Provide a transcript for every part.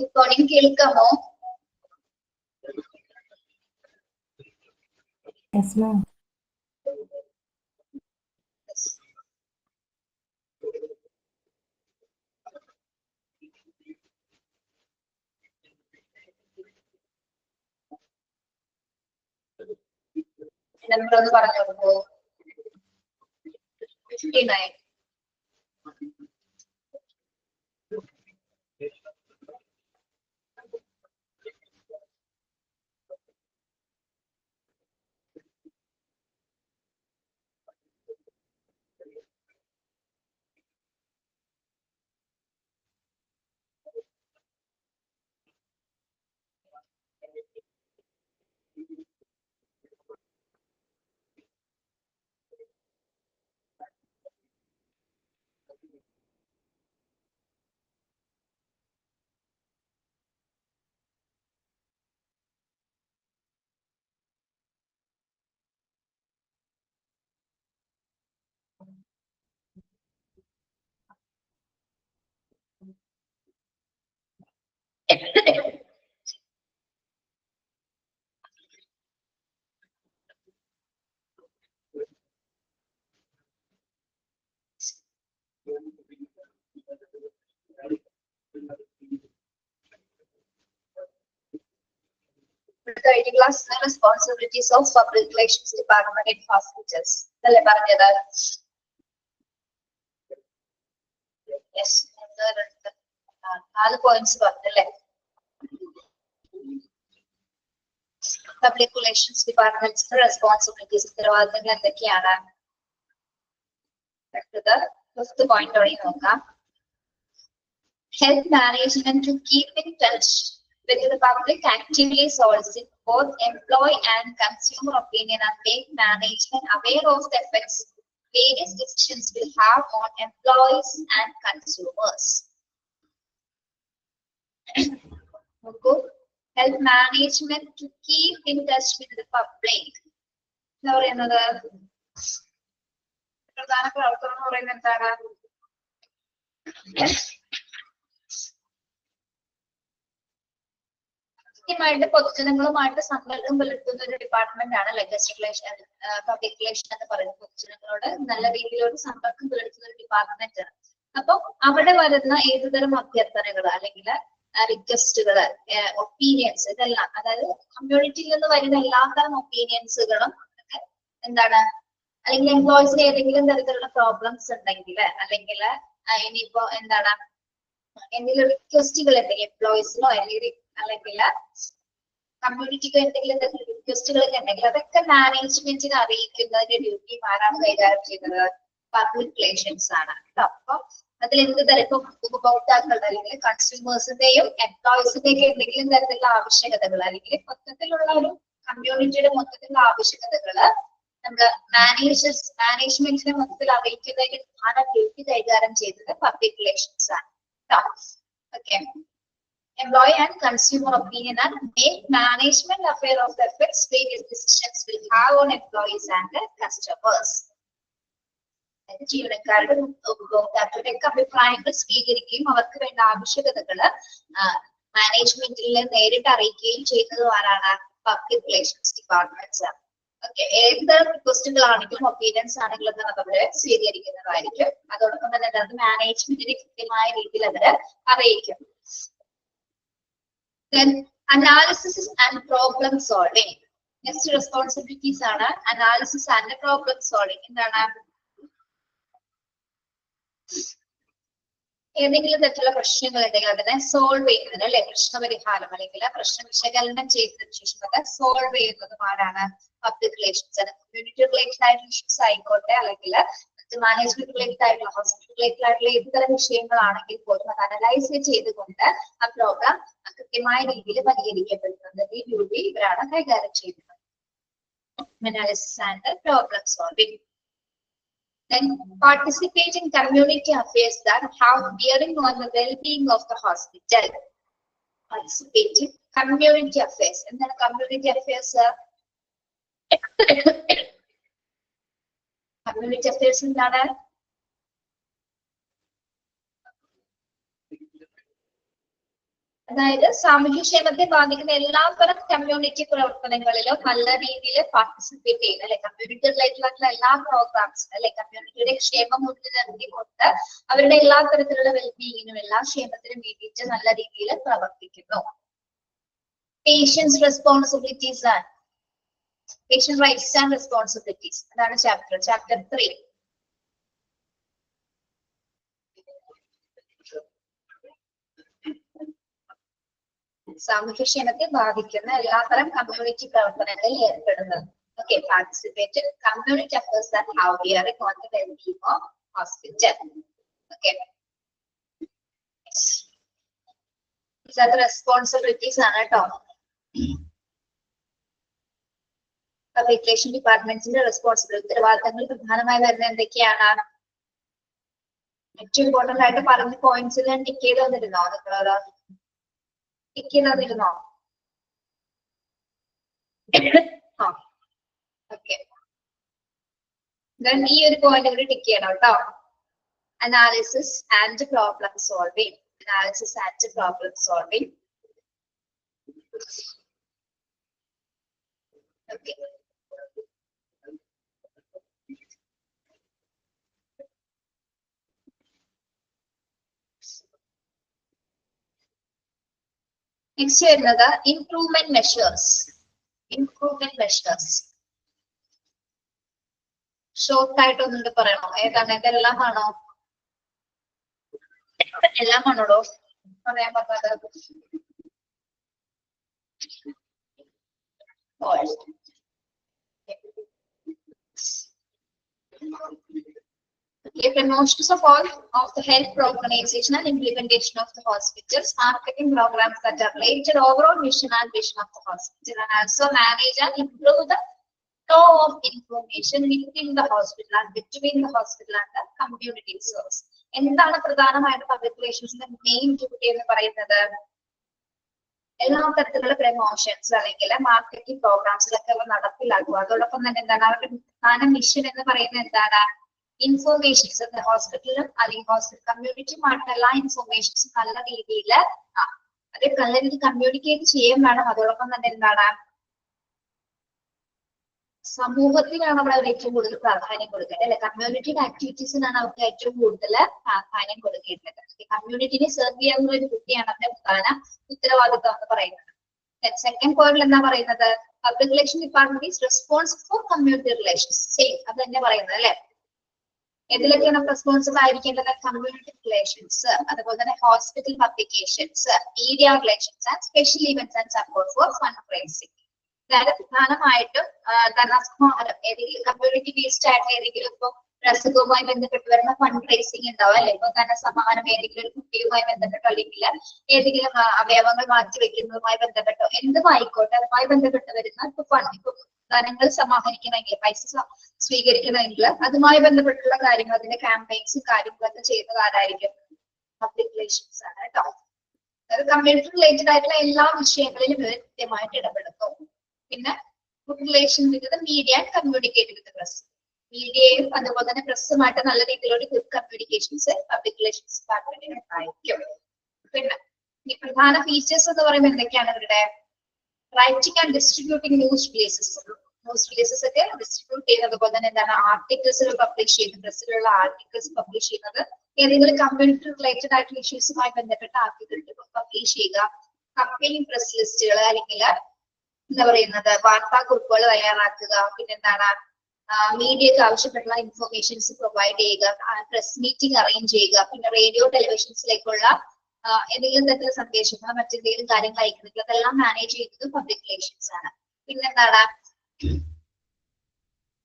recording കേൾക്കാമോ? Yes, ma'am. നമ്മളൊന്ന് പറഞ്ഞു കൊടുക്കോ? 59. guiding class the responsibilities of public relations department in hospitals. അല്ലേ പറഞ്ഞത്? Yes. 4 points പറഞ്ഞല്ലേ? Public relations department's responsibilities ഉത്തരവാദിത്തങ്ങൾ എന്തൊക്കെയാണ്? അടുത്തത് 5th point തുടങ്ങി നോക്കാം. Help management to keep in touch with the public actively solicit both employee and consumer opinion and make management aware of the effects various decisions will have on employees and consumers. Help management to keep in touch with the public. എന്താ പറയുന്നത്? പ്രധാന പ്രവർത്തനം എന്ന് പറയുന്നത് എന്താണ്? പൊതുജനങ്ങളുമായിട്ട് സമ്പർക്കം പുലർത്തുന്ന ഒരു ഡിപ്പാർട്ട്മെന്റ് ആണ് ലെജിസ്ലേഷൻ പബ്ലിക് റിലേഷൻ എന്ന് പറയുന്നത്. പൊതുജനങ്ങളോട് നല്ല രീതിയിൽ ഒരു സമ്പർക്കം പുലർത്തുന്ന ഒരു ഡിപ്പാർട്ട്മെന്റ് ആണ്. അപ്പൊ അവിടെ വരുന്ന ഏതുതരം അഭ്യർത്ഥനകൾ അല്ലെങ്കിൽ റിക്വസ്റ്റുകൾ, ഒപ്പീനിയൻസ്, ഇതെല്ലാം അതായത് കമ്മ്യൂണിറ്റിയിൽ നിന്ന് വരുന്ന എല്ലാത്തരം ഒപ്പീനിയൻസുകളും എന്താണ്, അല്ലെങ്കിൽ എംപ്ലോയീസിന് ഏതെങ്കിലും തരത്തിലുള്ള പ്രോബ്ലംസ് ഉണ്ടെങ്കിൽ അല്ലെങ്കിൽ ഇനിയിപ്പോ എന്താണ് എന്തെങ്കിലും റിക്വസ്റ്റുകൾ ഉണ്ടെങ്കിൽ എംപ്ലോയീസിനോ അല്ലെങ്കിൽ കമ്മ്യൂണിറ്റിക്കോ എന്തെങ്കിലും റിക്വസ്റ്റുകൾ ഉണ്ടെങ്കിൽ അതൊക്കെ മാനേജ്മെന്റിനെ അറിയിക്കുന്നതിന്റെ ഡ്യൂട്ടി ആരാണ് കൈകാര്യം ചെയ്യുന്നത്? പബ്ലിക് റിലേഷൻസ് ആണ്. അപ്പൊ അതിൽ എന്ത് തരം ഉപഭോക്താക്കളുടെ അല്ലെങ്കിൽ കൺസ്യൂമേഴ്സിന്റെയും എംപ്ലോയീസിന്റെയും എന്തെങ്കിലും തരത്തിലുള്ള ആവശ്യകതകൾ അല്ലെങ്കിൽ മൊത്തത്തിലുള്ള ഒരു കമ്മ്യൂണിറ്റിയുടെ മൊത്തത്തിലുള്ള ആവശ്യകതകള് നമ്മുടെ മാനേജ്മെന്റിനെ മൊത്തത്തിൽ അറിയിക്കുന്നതിന് പ്രധാന ഡ്യൂട്ടി കൈകാര്യം ചെയ്തത് പബ്ലിക് റിലേഷൻസ് ആണ്. Okay. Employee and consumer opinion and make management aware of the effects various decisions will have on employees and customers. ജീവനക്കാരുടെ ഉപഭോക്താക്കളുടെ ഒക്കെ അഭിപ്രായങ്ങൾ സ്വീകരിക്കുകയും അവർക്ക് വേണ്ട ആവശ്യകതകള് മാനേജ്മെന്റിൽ നേരിട്ട് അറിയിക്കുകയും ചെയ്യുന്നത് ആരാണ്? പബ്ലിക് റിലേഷൻസ് ഡിപ്പാർട്ട്മെന്റ്സ് ആണ്. ഓക്കെ, ഏത് റിക്വസ്റ്റുകളാണെങ്കിലും ഒപ്പീനിയൻസ് ആണെങ്കിലും അവര് സ്വീകരിക്കുന്നതായിരിക്കും. അതോടൊപ്പം തന്നെ അത് മാനേജ്മെന്റിന് കൃത്യമായ രീതിയിൽ അവര് അറിയിക്കും. Then analysis and problem solving. Next responsibilities are analysis and problem solving. ഏതെങ്കിലും തരത്തിലുള്ള പ്രശ്നങ്ങൾ ഉണ്ടെങ്കിൽ അതിനെ സോൾവ് ചെയ്യുന്നതിന് അല്ലെ പ്രശ്നപരിഹാരം അല്ലെങ്കിൽ പ്രശ്ന വിശകലനം ചെയ്തതിനു ശേഷം അത് സോൾവ് ചെയ്യുന്നതും ആരാണ്? പബ്ലിക് റിലേഷൻസ് ആണ്. കമ്മ്യൂണിറ്റി റിലേറ്റഡ് ആയിട്ടുള്ള ഇഷ്യൂസ് ആയിക്കോട്ടെ അല്ലെങ്കിൽ മാനേജ്മെന്റ് റിലേറ്റഡ് ആയിട്ടുള്ള ഹോസ്പിറ്റൽ റിലേറ്റഡ് ആയിട്ടുള്ള ഏത് തരം വിഷയങ്ങളാണെങ്കിൽ പോലും അത് അനലൈസ് ചെയ്തുകൊണ്ട് ആ പ്രോഗ്രാം കൃത്യമായ രീതിയിൽ പരിഹരിക്കപ്പെടുന്നത് ഈ ഡ്യൂട്ടി ഇവരാണ് കൈകാര്യം ചെയ്യുന്നത്. Analysis and problem solving. Then participate in community affairs that have bearing on the well-being of the hospital. Participate in community affairs. And then community affairs community affairs in that അതായത് സാമൂഹ്യക്ഷേമത്തെ ബാധിക്കുന്ന എല്ലാ തരം community പ്രവർത്തനങ്ങളിലും നല്ല രീതിയിൽ participate ചെയ്യുന്ന അല്ലെ community related എല്ലാ പ്രോഗ്രാംസും അല്ലെ കമ്മ്യൂണിറ്റിയുടെ ക്ഷേമം മുന്നിൽ നിർത്തിക്കൊണ്ട് അവരുടെ എല്ലാ തരത്തിലുള്ള വെൽബീയിങ്ങിനും എല്ലാ ക്ഷേമത്തിനും വേണ്ടിയിട്ട് നല്ല രീതിയിൽ പ്രവർത്തിക്കുന്നു. Patients responsibilities and patient rights and responsibilities അതാണ് ചാപ്റ്റർ 3. സാമൂഹ്യക്ഷേമത്തെ ബാധിക്കുന്ന എല്ലാത്തരം കമ്മ്യൂണിറ്റി പ്രവർത്തനങ്ങളിൽ ഏർപ്പെടുന്നത്. Okay, participate community affairs that have bearing on the wellbeing of hospital. Okay, ഇത് റെസ്പോൺസിബിലിറ്റീസ് ആണ് കേട്ടോ. പബ്ലിക് റിലേഷൻ ഡിപ്പാർട്ട്മെന്റ്സിന്റെ റെസ്പോൺസിബിലിറ്റി ഉത്തരവാദിത്തങ്ങൾ പ്രധാനമായി വരുന്നത് എന്തൊക്കെയാണ്? ഏറ്റവും ഇമ്പോർട്ടന്റ് ആയിട്ട് പറഞ്ഞ പോയിന്റ്സിൽ ടിക്ക് ചെയ്ത് വന്നിരുന്നോ? നിങ്ങളത് ടിക്ക് ചെയ്ത് വന്നിരുന്നോ? ഓക്കെ, ഈ ഒരു പോയിന്റ് കൂടി ടിക്ക് ചെയ്യണം കേട്ടോ. Analysis and problem solving. Analysis and problem solving. Okay. Next another improvement measures. Improvement measures. Short ആയിട്ട് ഒന്നുകൂടി പറയണോ? ഏതാണ് ഇതെല്ലാം ആണോ? എല്ലാം ആണോടോ പറയാൻ പറഞ്ഞത്? Okay, promotions of all of the health organization and implementation of the hospitals, marketing programs that are related to overall mission and vision of the hospital, and also manage and improve the flow of information within the hospital and between the hospital and the community source. എന്താണ് പ്രധാനമായിട്ട് public റിലേഷൻസിന്റെ main duty എന്ന് പറയുന്നത്? എല്ലാ തരത്തിലുള്ള promotions അല്ലെങ്കിൽ marketing പ്രോഗ്രാംസിലൊക്കെ അവർ നടപ്പിലാക്കുക. അതോടൊപ്പം തന്നെ എന്താണ് അവരുടെ പ്രധാന മിഷൻ എന്ന് പറയുന്നത്? എന്താണ്? ഇൻഫോർമേഷൻസ് ഹോസ്പിറ്റലിലും അല്ലെങ്കിൽ ഹോസ്പിറ്റൽ കമ്മ്യൂണിറ്റിയുമായിട്ടുള്ള എല്ലാ ഇൻഫോർമേഷൻസും നല്ല രീതിയിൽ അത് നല്ല രീതിയിൽ കമ്മ്യൂണിക്കേറ്റ് ചെയ്യാൻ വേണം. അതോടൊപ്പം തന്നെ എന്താണ് സമൂഹത്തിനാണ് അവിടെ അവർ ഏറ്റവും കൂടുതൽ പ്രാധാന്യം കൊടുക്കേണ്ടത് അല്ലെ? കമ്മ്യൂണിറ്റി ആക്ടിവിറ്റീസിനാണ് അവർക്ക് ഏറ്റവും കൂടുതൽ പ്രാധാന്യം കൊടുക്കേണ്ടത്. കമ്മ്യൂണിറ്റിനെ സെർവ് ചെയ്യാനുള്ള ഒരു കുട്ടിയാണ് അവരുടെ പ്രധാന ഉത്തരവാദിത്വം എന്ന് പറയുന്നത്. സെക്കൻഡ് പോയിന്റിൽ എന്താ പറയുന്നത്? Public relation department is responsible for community relations. Same അത് തന്നെ പറയുന്നത് അല്ലെ? ഇതിലൊക്കെയാണ് റെസ്പോൺസിബിൾ ആയിരിക്കേണ്ടത്? കമ്മ്യൂണിറ്റി റിലേഷൻസ്, അതുപോലെ തന്നെ hospital publications, media relations and special events and support for fund rising. അതായത് പ്രധാനമായിട്ടും ധനസമാഹാരം, ഏതെങ്കിലും കമ്മ്യൂണിറ്റി ബേസ്ഡ് ആയിട്ട് ഏതെങ്കിലും ഇപ്പൊ അസുഖവുമായി ബന്ധപ്പെട്ട് വരുന്ന ഫണ്ട് റൈസിംഗ് ഉണ്ടാവും അല്ലെ? ഇപ്പൊ ധനസമാഹാരം ഏതെങ്കിലും ഒരു കുട്ടിയുമായി ബന്ധപ്പെട്ടോ അല്ലെങ്കിൽ ഏതെങ്കിലും അവയവങ്ങൾ മാറ്റിവെക്കുന്നതുമായി ബന്ധപ്പെട്ടോ എന്തുമായിക്കോട്ടെ അതുമായി ബന്ധപ്പെട്ട് വരുന്ന ഇപ്പൊ ഫണ്ട് ഇപ്പൊ ധനങ്ങൾ സമാഹരിക്കണമെങ്കിൽ പൈസ സ്വീകരിക്കണമെങ്കിൽ അതുമായി ബന്ധപ്പെട്ടുള്ള കാര്യങ്ങൾ അതിന്റെ ക്യാമ്പയിൻസും കാര്യങ്ങളൊക്കെ ചെയ്യുന്നത് ആരായിരിക്കും? പബ്ലിക് റിലേഷൻസ് ആണ് കേട്ടോ. അതായത് കമ്മ്യൂണിറ്റി റിലേറ്റഡ് ആയിട്ടുള്ള എല്ലാ വിഷയങ്ങളിലും ഇവർ കൃത്യമായിട്ട് ഇടപെടുന്നു. പിന്നെ relation with media and communicate with press. മീഡിയയും അതുപോലെ തന്നെ പ്രസ്സുമായിട്ട് നല്ല രീതിയിലുള്ള ഗുഡ് കമ്മ്യൂണിക്കേഷൻസ് പബ്ലിക് റിലേഷൻസ് ഡിപ്പാർട്ട്മെന്റിന് ഉണ്ടായിരിക്കും. പിന്നെ ഈ പ്രധാന ഫീച്ചേഴ്സ് എന്ന് പറയുമ്പോൾ എന്തൊക്കെയാണ് ഇവരുടെ? Writing and distributing news places. News releases ഒക്കെ ഡിസ്ട്രിബ്യൂട്ട് ചെയ്യുന്നത്, അതുപോലെ തന്നെ എന്താണ് ആർട്ടിക്കിൾസ് പബ്ലിഷ് ചെയ്യുന്നത്, പ്രസ്സിലുള്ള ആർട്ടിക്കിൾസ് പബ്ലിഷ് ചെയ്യുന്നത്, ഏതെങ്കിലും കമ്മ്യൂണിറ്റി റിലേറ്റഡ് ആയിട്ടുള്ള ഇഷ്യൂസുമായി ബന്ധപ്പെട്ട ആർട്ടിക്കിൾ പബ്ലിഷ് ചെയ്യുക, കമ്പനി പ്രസ് ലിസ്റ്റുകൾ അല്ലെങ്കിൽ എന്താ പറയുന്നത് വാർത്താക്കുറിപ്പുകൾ തയ്യാറാക്കുക, പിന്നെന്താണ് മീഡിയക്ക് ആവശ്യപ്പെട്ടുള്ള ഇൻഫർമേഷൻസ് പ്രൊവൈഡ് ചെയ്യുക, പ്രസ് മീറ്റിംഗ് അറേഞ്ച് ചെയ്യുക, പിന്നെ റേഡിയോ ടെലിവിഷൻസിലേക്കുള്ള എന്തെങ്കിലും തരത്തിലുള്ള സന്ദേശങ്ങൾ മറ്റെന്തെങ്കിലും കാര്യങ്ങൾ അയക്കുന്നെങ്കിൽ അതെല്ലാം മാനേജ് ചെയ്യുന്നത് പബ്ലിക് റിലേഷൻസ് ആണ്. പിന്നെന്താണ്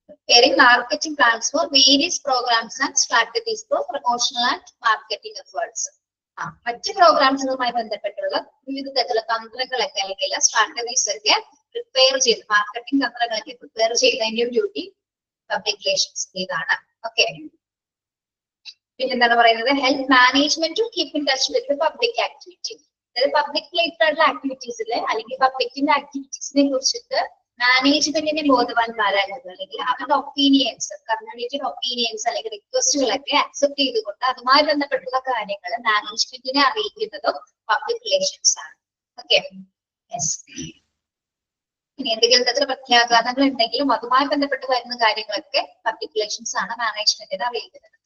preparing marketing plans for various programs and strategies for promotional and marketing efforts. മറ്റ് പ്രോഗ്രാംസുകളുമായി ബന്ധപ്പെട്ടുള്ള വിവിധ തരത്തിലുള്ള തന്ത്രങ്ങളൊക്കെ അല്ലെങ്കിൽ സ്ട്രാറ്റജീസ് ഒക്കെ പ്രിപ്പയർ ചെയ്ത് മാർക്കറ്റിംഗ് തന്ത്രങ്ങളൊക്കെ പ്രിപ്പയർ ചെയ്യുന്നതിന്റെ ഡ്യൂട്ടി പബ്ലിക് റിലേഷൻസ് ഇതാണ്. ഓക്കെ, പിന്നെന്താണ് പറയുന്നത് help management to keep in touch with public activity. അതായത് പബ്ലിക് റിലേറ്റഡ് ആയിട്ടുള്ള ആക്ടിവിറ്റീസില് അല്ലെങ്കിൽ പബ്ലിക്കിന്റെ ആക്ടിവിറ്റീസിനെ കുറിച്ചിട്ട് മാനേജ്മെന്റിനെ ബോധവാന്മാരാകുന്നത്, അല്ലെങ്കിൽ അവരുടെ ഒപ്പീനിയൻസ് കമ്മ്യൂണിറ്റിയുടെ ഒപ്പീനിയൻസ് അല്ലെങ്കിൽ റിക്വസ്റ്റുകളൊക്കെ അക്സെപ്റ്റ് ചെയ്തുകൊണ്ട് അതുമായി ബന്ധപ്പെട്ടുള്ള കാര്യങ്ങൾ മാനേജ്മെന്റിനെ അറിയിക്കുന്നതും പബ്ലിക് റിലേഷൻസ് ആണ്. ഓക്കെ, ഇനി എന്തെങ്കിലും തരത്തിലുള്ള പ്രത്യാഘാതങ്ങൾ ഉണ്ടെങ്കിലും അതുമായി ബന്ധപ്പെട്ട് വരുന്ന കാര്യങ്ങളൊക്കെ പബ്ലിക് റിലേഷൻസ് ആണ് മാനേജ്മെന്റിനെ അറിയിക്കുന്നത്.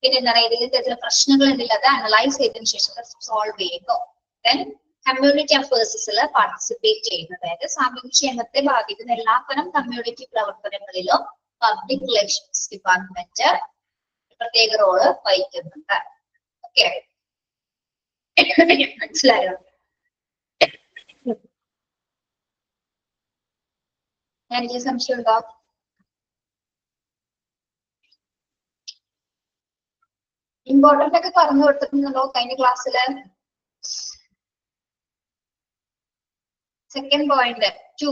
പിന്നെ എന്താണ് ഏതെങ്കിലും തരത്തിലുള്ള പ്രശ്നങ്ങൾ ഉണ്ടെങ്കിൽ അത് അനലൈസ് ചെയ്തതിനു ശേഷം സോൾവ് ചെയ്യുന്നു. ദെൻ കമ്മ്യൂണിറ്റി അഫേഴ്സിൽ പാർട്ടിസിപ്പേറ്റ് ചെയ്യുന്നത്, അതായത് സാമൂഹ്യക്ഷേമത്തെ ബാധിക്കുന്ന എല്ലാത്തരം കമ്മ്യൂണിറ്റി പ്രവർത്തനങ്ങളിലും പബ്ലിക് റിലേഷൻസ് ഡിപ്പാർട്ട്മെന്റ് പ്രത്യേക റോള് വഹിക്കുന്നുണ്ട്. ഓക്കെ, മനസ്സിലായോ? എനിക്ക് സംശയം ഉണ്ടോ? ഇമ്പോർട്ടന്റ് ഒക്കെ പറഞ്ഞു കൊടുത്തിട്ടുണ്ടല്ലോ കഴിഞ്ഞ ക്ലാസ്സില്. സെക്കൻഡ് പോയിന്റ് 2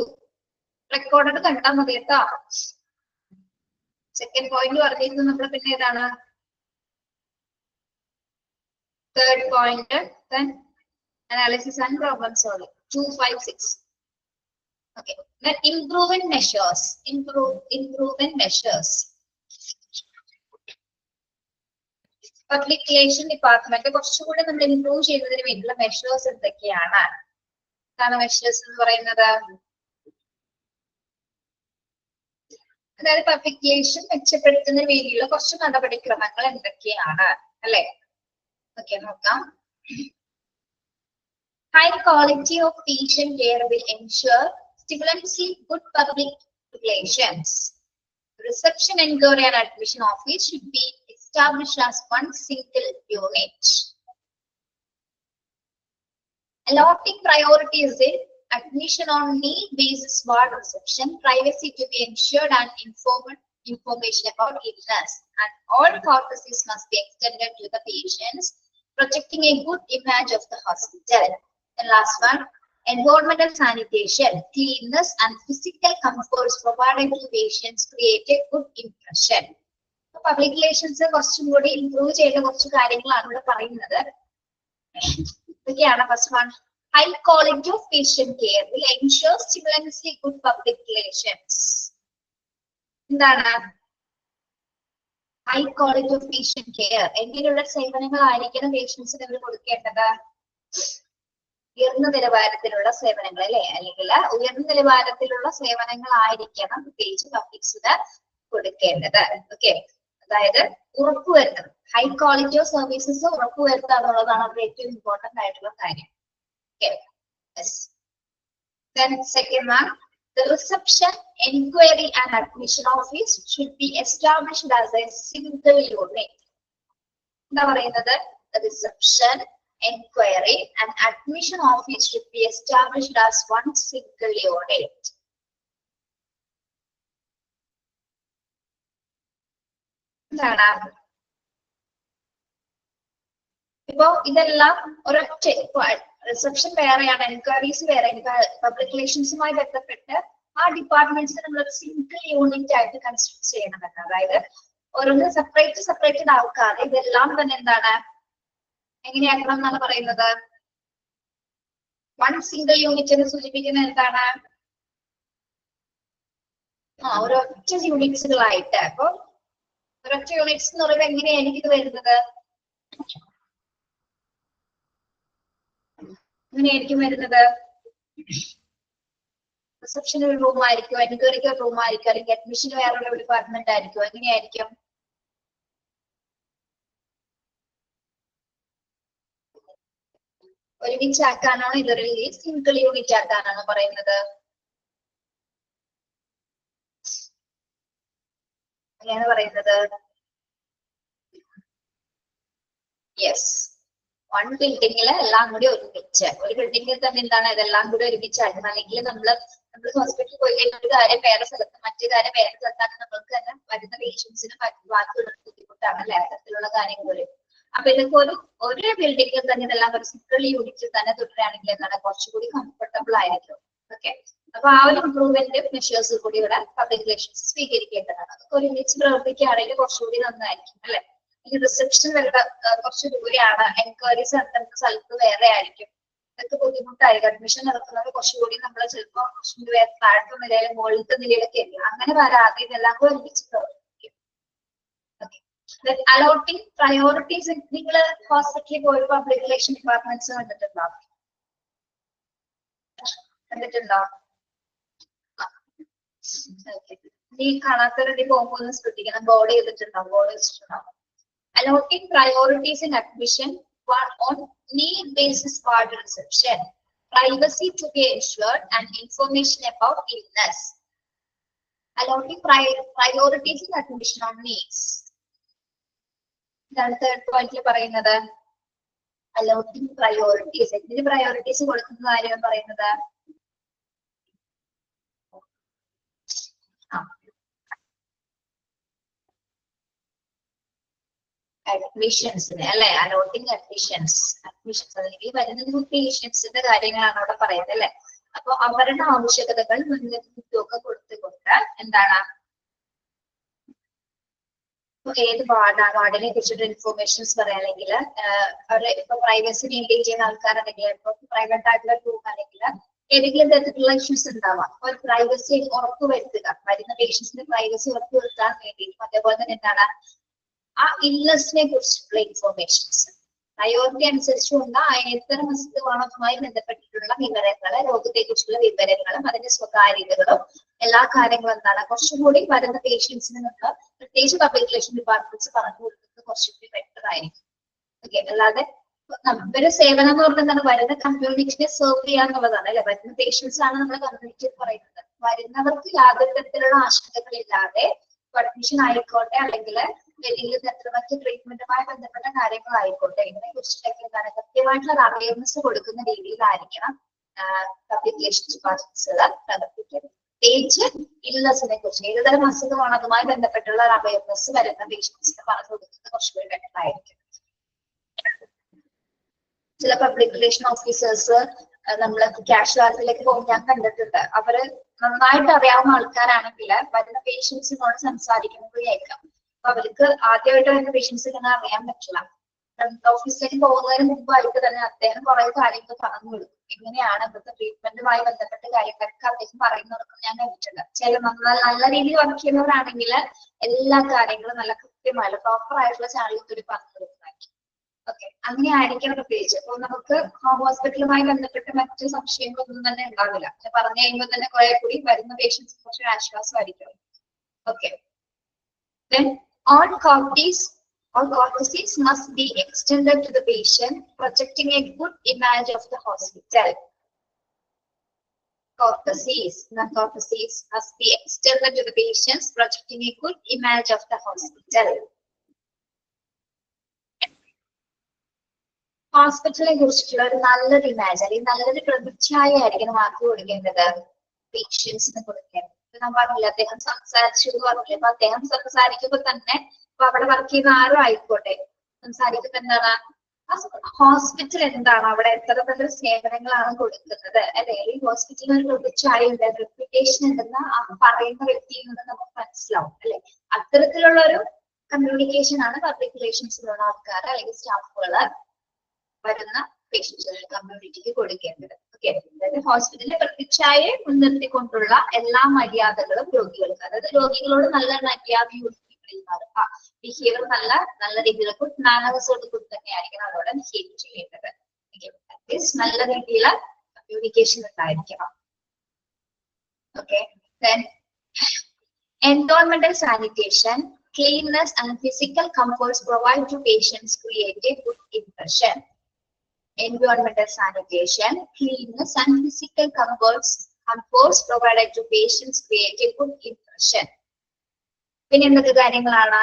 റെക്കോർഡ് കണ്ടാൽ മതി കേട്ടോ. സെക്കൻഡ് പോയിന്റ് പറഞ്ഞിരുന്നത് നമ്മൾ പിന്നെ ഏതാണ്? Third point analysis and problem solving 256. Okay, improvement measures. Improvement measures public relation department കുറച്ചുകൂടെ നമ്മൾ ഇംപ്രൂവ് ചെയ്യുന്നതിന് വേണ്ടിയുള്ള മെഷേഴ്സ് എന്തൊക്കെയാണ്? എന്താണ് മെഷേഴ്സ് എന്ന് പറയുന്നത്? അതായത് പബ്ലിക് റിലേഷൻ മെച്ചപ്പെടുത്തുന്നതിന് വേണ്ടിയുള്ള കുറച്ച് നടപടിക്രമങ്ങൾ എന്തൊക്കെയാണ് അല്ലെ? ഓക്കെ, നോക്കാം. High quality of patient care will ensure stimulantly good public relations. Reception, inquiry and admission office should be established as one single unit. Allotting priorities in admission on need basis ward reception, privacy to be ensured and information about illness, and all courtesies must be extended to the patients, protecting a good image of the hospital. And last one, environmental sanitation, cleanliness and physical comforts provided to patients create a good impression. Public relations കുറച്ചും കൂടി improve ചെയ്ത കുറച്ച് കാര്യങ്ങളാണ് ഇവിടെ പറയുന്നത്. ഇതൊക്കെയാണ്. First one, high quality of patient care will ensure simultaneously good public relations. എന്താണ് high quality of patient care? എങ്ങനെയുള്ള സേവനങ്ങളായിരിക്കണം പേഷ്യൻസിന് ഇവർ കൊടുക്കേണ്ടത്? ഉയർന്ന നിലവാരത്തിലുള്ള സേവനങ്ങൾ അല്ലെ, അല്ലെങ്കിൽ ഉയർന്ന നിലവാരത്തിലുള്ള സേവനങ്ങളായിരിക്കണം പ്രത്യേകിച്ച് പബ്ലിക്സിന് കൊടുക്കേണ്ടത്. ഓക്കെ, അതായത് ഉറപ്പുവരുത്തണം. ഹൈ ക്വാളിറ്റി ഓഫ് സർവീസസ് ഉറപ്പുവരുത്തുക എന്നുള്ളതാണ് അവിടെ ഏറ്റവും ഇമ്പോർട്ടന്റ് ആയിട്ടുള്ള കാര്യം. Second one, the reception, inquiry and admission office should be established as a single unit. എന്താ പറയുന്നത്? The reception, inquiry and admission office should be established as one single unit. ഇപ്പോ ഇതെല്ലാം ഒരൊറ്റ റിസപ്ഷൻ വേറെയാണ്, എൻക്വയറീസ് വേറെ, public റിലേഷൻസുമായി ബന്ധപ്പെട്ട് ആ departments നമ്മൾ ഒരു സിംഗിൾ യൂണിറ്റ് ആയിട്ട് കൺസിഡർ ചെയ്യണമെന്ന്. അതായത് ഓരോന്ന് സെപ്പറേറ്റഡ് ആക്കാതെ ഇതെല്ലാം തന്നെ എന്താണ് എങ്ങനെയാക്കണം എന്നാണ് പറയുന്നത്? വൺ സിംഗിൾ യൂണിറ്റ് എന്ന് സൂചിപ്പിക്കുന്നത് എന്താണ്? ഒരൊറ്റ യൂണിറ്റ്സുകളായിട്ട്. അപ്പൊ ഒരൊറ്റ യൂണിറ്റ്സ് എന്ന് പറയുമ്പോൾ എങ്ങനെയായിരിക്കും ഇത് വരുന്നത്? എങ്ങനെയായിരിക്കും വരുന്നത്? റിസപ്ഷൻ ഒരു റൂം ആയിരിക്കും, എൻക്വയറിക്ക് ഒരു റൂം ആയിരിക്കും, അല്ലെങ്കിൽ അഡ്മിഷന് വേറൊരു ഡിപ്പാർട്ട്മെന്റ് ആയിരിക്കും, എങ്ങനെയായിരിക്കും? ഒരുമിച്ച് ആക്കാനാണോ ഇതൊരു സിംഗിൾ യൂണിറ്റ് ആക്കാനാണോ പറയുന്നത്? അങ്ങനെയാണ് പറയുന്നത്. യെസ്, വൺ ബിൽഡിങ്ങില് എല്ലാം കൂടി ഒരുമിച്ച്, ഒരു ബിൽഡിങ്ങിൽ തന്നെ എന്താണ് ഇതെല്ലാം കൂടി ഒരുമിച്ചാക്കണം. അല്ലെങ്കിൽ നമ്മൾ ഹോസ്പിറ്റലിൽ പോയി കഴിഞ്ഞാൽ ഒരു കാര്യം വേറെ സ്ഥലത്ത് മറ്റു കാര്യം വേറെ സ്ഥലത്താണ് നമ്മൾക്ക് തന്നെ വരുന്ന പേഷ്യൻസിന് ബാക്കിയുള്ള ബുദ്ധിമുട്ടാണ് അല്ലെ, അത്തരത്തിലുള്ള കാര്യങ്ങൾ വരും. അപ്പൊ ഇതൊക്കെ ഒരു ബിൽഡിങ്ങിൽ തന്നെ ഇതെല്ലാം ഒരു സിംഗിൾ യൂണിറ്റിൽ തന്നെ തുടരുകയാണെങ്കിൽ എന്താണ് കുറച്ചുകൂടി കംഫർട്ടബിൾ ആയിരിക്കും. ഓക്കെ, അപ്പൊ ആ ഒരു ഇംപ്രൂവ്മെന്റ് മെഷേഴ്സ് കൂടി ഇവിടെ പബ്ലിക് റിലേഷൻസ് സ്വീകരിക്കേണ്ടതാണ്. അതൊക്കെ ഒരുമിച്ച് പ്രവർത്തിക്കുകയാണെങ്കിൽ കുറച്ചുകൂടി നന്നായിരിക്കും അല്ലെ. ഈ റിസപ്ഷൻ വരുന്ന കുറച്ച് ദൂരെയാണ്, എൻക്വയറീസ് നടത്തുന്ന സ്ഥലത്ത് വേറെ ആയിരിക്കും, ഇതൊക്കെ ബുദ്ധിമുട്ടായിരിക്കും. അഡ്മിഷൻ നടത്തുന്നത് കുറച്ചുകൂടി നമ്മൾ ചിലപ്പോൾ വേറെ താഴത്തെ നിലയിൽ മുകളിലത്തെ നിലയിലൊക്കെ ആയിരിക്കും. അങ്ങനെ വരാതെ ഇതെല്ലാം കൂടെ ഒരുമിച്ച് പ്രവർത്തിക്കും. അലോട്ടിങ് പ്രയോറിറ്റീസ്, നിങ്ങൾ ഹോസ്പിറ്റലിൽ പോയി പബ്ലിക് റിലേഷൻ ഡിപ്പാർട്ട്മെന്റ്സ് കണ്ടിട്ടുണ്ടോ? നീ കാണാത്തവരുടെ പോകുമ്പോൾ ഒന്ന് ശ്രദ്ധിക്കണം, ബോർഡ് ചെയ്തിട്ടുണ്ടോ? ബോർഡ് വെച്ചിട്ടുണ്ടോ? Allotting priorities in admission on need basis ward reception, privacy to be ensured, and information about illness. Allotting priorities in admission on needs. ഇതാണ് തേർഡ് പോയിന്റിൽ പറയുന്നത്. Allotting priorities, എന്തിന് പ്രയോറിറ്റീസ് കൊടുക്കുന്ന കാര്യം പറയുന്നത്? അഡ്മിഷൻസിന് അല്ലെ, അലോട്ടിങ് അഡ്മിഷൻസ് അല്ലെങ്കിൽ വരുന്ന പേഷ്യൻസിന്റെ കാര്യങ്ങളാണ് അവിടെ പറയുന്നത് അല്ലെ. അപ്പൊ അവരുടെ ആവശ്യകതകൾ മുൻനിർത്തിയൊക്കെ കൊടുത്തുകൊണ്ട് എന്താണ് ഏത് വാർഡിനെ കുറിച്ചിട്ട് ഇൻഫോർമേഷൻസ് പറയാണെങ്കിൽ അവര് ഇപ്പൊ പ്രൈവസി മെയിൻറ്റെയിൻ ചെയ്യുന്ന ആൾക്കാരാണെങ്കിൽ, ഇപ്പൊ പ്രൈവറ്റ് ആയിട്ടുള്ള റൂം ആണെങ്കിൽ ഏതെങ്കിലും തരത്തിലുള്ള ഇഷ്യൂസ് ഉണ്ടാവാം. അപ്പൊ പ്രൈവസി ഉറപ്പുവരുത്തുക, വരുന്ന പേഷ്യൻസിന്റെ പ്രൈവസി ഉറപ്പുവരുത്താൻ വേണ്ടിയിട്ടും അതേപോലെ തന്നെ എന്താണ് ആ ഇൽനെസിനെ കുറിച്ചിട്ടുള്ള ഇൻഫോർമേഷൻസ് പ്രയോറിറ്റി അനുസരിച്ചുള്ള എത്തരം അസുഖങ്ങളുമായി ബന്ധപ്പെട്ടിട്ടുള്ള വിവരങ്ങള്, രോഗത്തെ കുറിച്ചുള്ള വിവരങ്ങളും അതിന്റെ സ്വകാര്യതകളും എല്ലാ കാര്യങ്ങളും എന്താണ് കുറച്ചുകൂടി വരുന്ന പേഷ്യൻസിന് നമ്മൾ പ്രത്യേകിച്ച് പബ്ലിക് റിലേഷൻ ഡിപ്പാർട്ട്മെന്റ്സ് പറഞ്ഞു കൊടുക്കുന്നത് കുറച്ചുകൂടി ബെറ്റർ ആയിരിക്കും. ഓക്കെ, അല്ലാതെ ഒരു സേവനം എന്ന് പറഞ്ഞാൽ വരുന്ന കമ്മ്യൂണിറ്റിനെ സെർവ് ചെയ്യാന്നുള്ളതാണ് അല്ലെ. വരുന്ന പേഷ്യൻസ് ആണ് നമ്മുടെ കമ്മ്യൂണിറ്റി എന്ന് പറയുന്നത്. വരുന്നവർക്ക് യാതൊരു തരത്തിലുള്ള ആശങ്കകളില്ലാതെ അഡ്മിഷൻ ആയിക്കോട്ടെ, അല്ലെങ്കിൽ ഏതെങ്കിലും തരത്തിലുള്ള മറ്റ് ട്രീറ്റ്മെന്റുമായി ബന്ധപ്പെട്ട കാര്യങ്ങളായിക്കോട്ടെ, ഇതിനെ കുറിച്ചിട്ടൊക്കെ എന്താണ് കൃത്യമായിട്ടുള്ള അവയർനെസ് കൊടുക്കുന്ന രീതിയിലായിരിക്കണം പബ്ലിക് റിലേഷൻസ് ഡിപ്പാർട്ട്മെന്റ്സുകൾ പ്രവർത്തിക്കുന്നത്. പ്രത്യേകിച്ച് ഇൽനെസിനെ കുറിച്ച് ഏതുതരം അസുഖമാണ് അതുമായി ബന്ധപ്പെട്ടുള്ള അവയർനെസ് വരുന്ന പേഷ്യൻസിന് പറഞ്ഞു കൊടുക്കുന്നത് കുറച്ചുകൂടി ബെറ്റർ ആയിരിക്കും. ചില പബ്ലിക് റിലേഷൻ ഓഫീസേഴ്സ് നമ്മള് കാഷ്വാലിറ്റിയിലേക്ക് പോകുമ്പോൾ ഞാൻ കണ്ടിട്ടുണ്ട്. അവര് നന്നായിട്ട് അറിയാവുന്ന ആൾക്കാരാണെങ്കിൽ വരുന്ന പേഷ്യൻസിനോട് സംസാരിക്കുന്നത് കേൾക്കാം. അപ്പൊ അവർക്ക് ആദ്യമായിട്ട് വരുന്ന പേഷ്യൻസിനെ അറിയാൻ പറ്റില്ല. ഓഫീസിലേക്ക് പോകുന്നതിന് മുമ്പായിട്ട് തന്നെ അദ്ദേഹം കുറെ കാര്യങ്ങൾ പറഞ്ഞു കൊടുക്കും. എങ്ങനെയാണ് ഇവിടുത്തെ ട്രീറ്റ്മെന്റുമായി ബന്ധപ്പെട്ട കാര്യങ്ങളൊക്കെ അദ്ദേഹം പറയുന്നതൊക്കെ ഞാൻ കണ്ടിട്ടുണ്ട്. ചില നല്ല രീതിയിൽ വർക്ക് ചെയ്യുന്നവരാണെങ്കിൽ എല്ലാ കാര്യങ്ങളും നല്ല കൃത്യമായുള്ള പ്രോപ്പർ ആയിട്ടുള്ള ചാനലിൽ കൂടി പറഞ്ഞു കൊടുക്കുന്നതായിരിക്കും. ഓക്കെ, അങ്ങനെ ആയിരിക്കണം പ്രത്യേകിച്ച്. അപ്പൊ നമുക്ക് ഹോസ്പിറ്റലുമായി ബന്ധപ്പെട്ട് മറ്റു സംശയങ്ങളൊന്നും തന്നെ ഉണ്ടാവില്ല. പറഞ്ഞു കഴിയുമ്പോൾ തന്നെ കുറെ കൂടി വരുന്ന പേഷ്യൻസ് കുറച്ച് ആശ്വാസമായിരിക്കും. Okay, then all courtesies must be extended to the patient, projecting a good image of the hospital. Courtesies must be extended to the patients, projecting a good image of the hospital. ഹോസ്പിറ്റലിനെ കുറിച്ചിട്ടുള്ള ഒരു നല്ലൊരു image അല്ലെങ്കിൽ നല്ലൊരു പ്രതിച്ഛായ ആയിരിക്കണം ആർക്ക് കൊടുക്കേണ്ടത്? പേഷ്യൻസിന് കൊടുക്കേണ്ടത്. ഞാൻ പറഞ്ഞില്ല അദ്ദേഹം സംസാരിച്ചു എന്ന് പറഞ്ഞില്ല. അപ്പൊ അദ്ദേഹം സംസാരിക്കുമ്പോ തന്നെ ഇപ്പൊ അവിടെ വർക്ക് ചെയ്യുന്ന ആരും ആയിക്കോട്ടെ സംസാരിക്കുമ്പോ എന്താണ് ഹോസ്പിറ്റൽ എന്താണ്, അവിടെ എത്ര തരം സേവനങ്ങളാണ് കൊടുക്കുന്നത് അല്ലെ, ഈ ഹോസ്പിറ്റലിന് ഒരു പ്രതിച്ഛായ ഉണ്ട്, റെപ്യൂട്ടേഷൻ ഉണ്ടെന്ന് പറയുന്ന വ്യക്തിയിൽ നിന്ന് നമുക്ക് മനസ്സിലാവും അല്ലെ. അത്തരത്തിലുള്ള ഒരു കമ്മ്യൂണിക്കേഷൻ ആണ് പബ്ലിക് റിലേഷൻസിലുള്ള ആൾക്കാർ അല്ലെങ്കിൽ സ്റ്റാഫുകള് വരുന്ന പേഷ്യൻസ് കമ്മ്യൂണിറ്റിക്ക് കൊടുക്കേണ്ടത്. ഓക്കെ, അതായത് ഹോസ്പിറ്റലിന്റെ പ്രതിച്ഛായയെ മുൻനിർത്തിക്കൊണ്ടുള്ള എല്ലാ മര്യാദകളും രോഗികൾക്ക്, അതായത് രോഗികളോട് നല്ല മര്യാദയോട് ബിഹേവിയർ നല്ല രീതിയിൽ ഗുഡ് മാനേഴ്സോട് കൂടി തന്നെ ആയിരിക്കണം അതോടെ ബിഹേവ് ചെയ്യേണ്ടത്. നല്ല രീതിയിലുള്ള കമ്മ്യൂണിക്കേഷൻ ഉണ്ടായിരിക്കണം. Okay. Then environmental sanitation, cleanliness and physical comforts provide to patients create a good impression. Environmental sanitation, cleanliness and physical comforts provided to patients create a good impression. പിന്നെ എന്തൊക്കെ കാര്യങ്ങളാണ്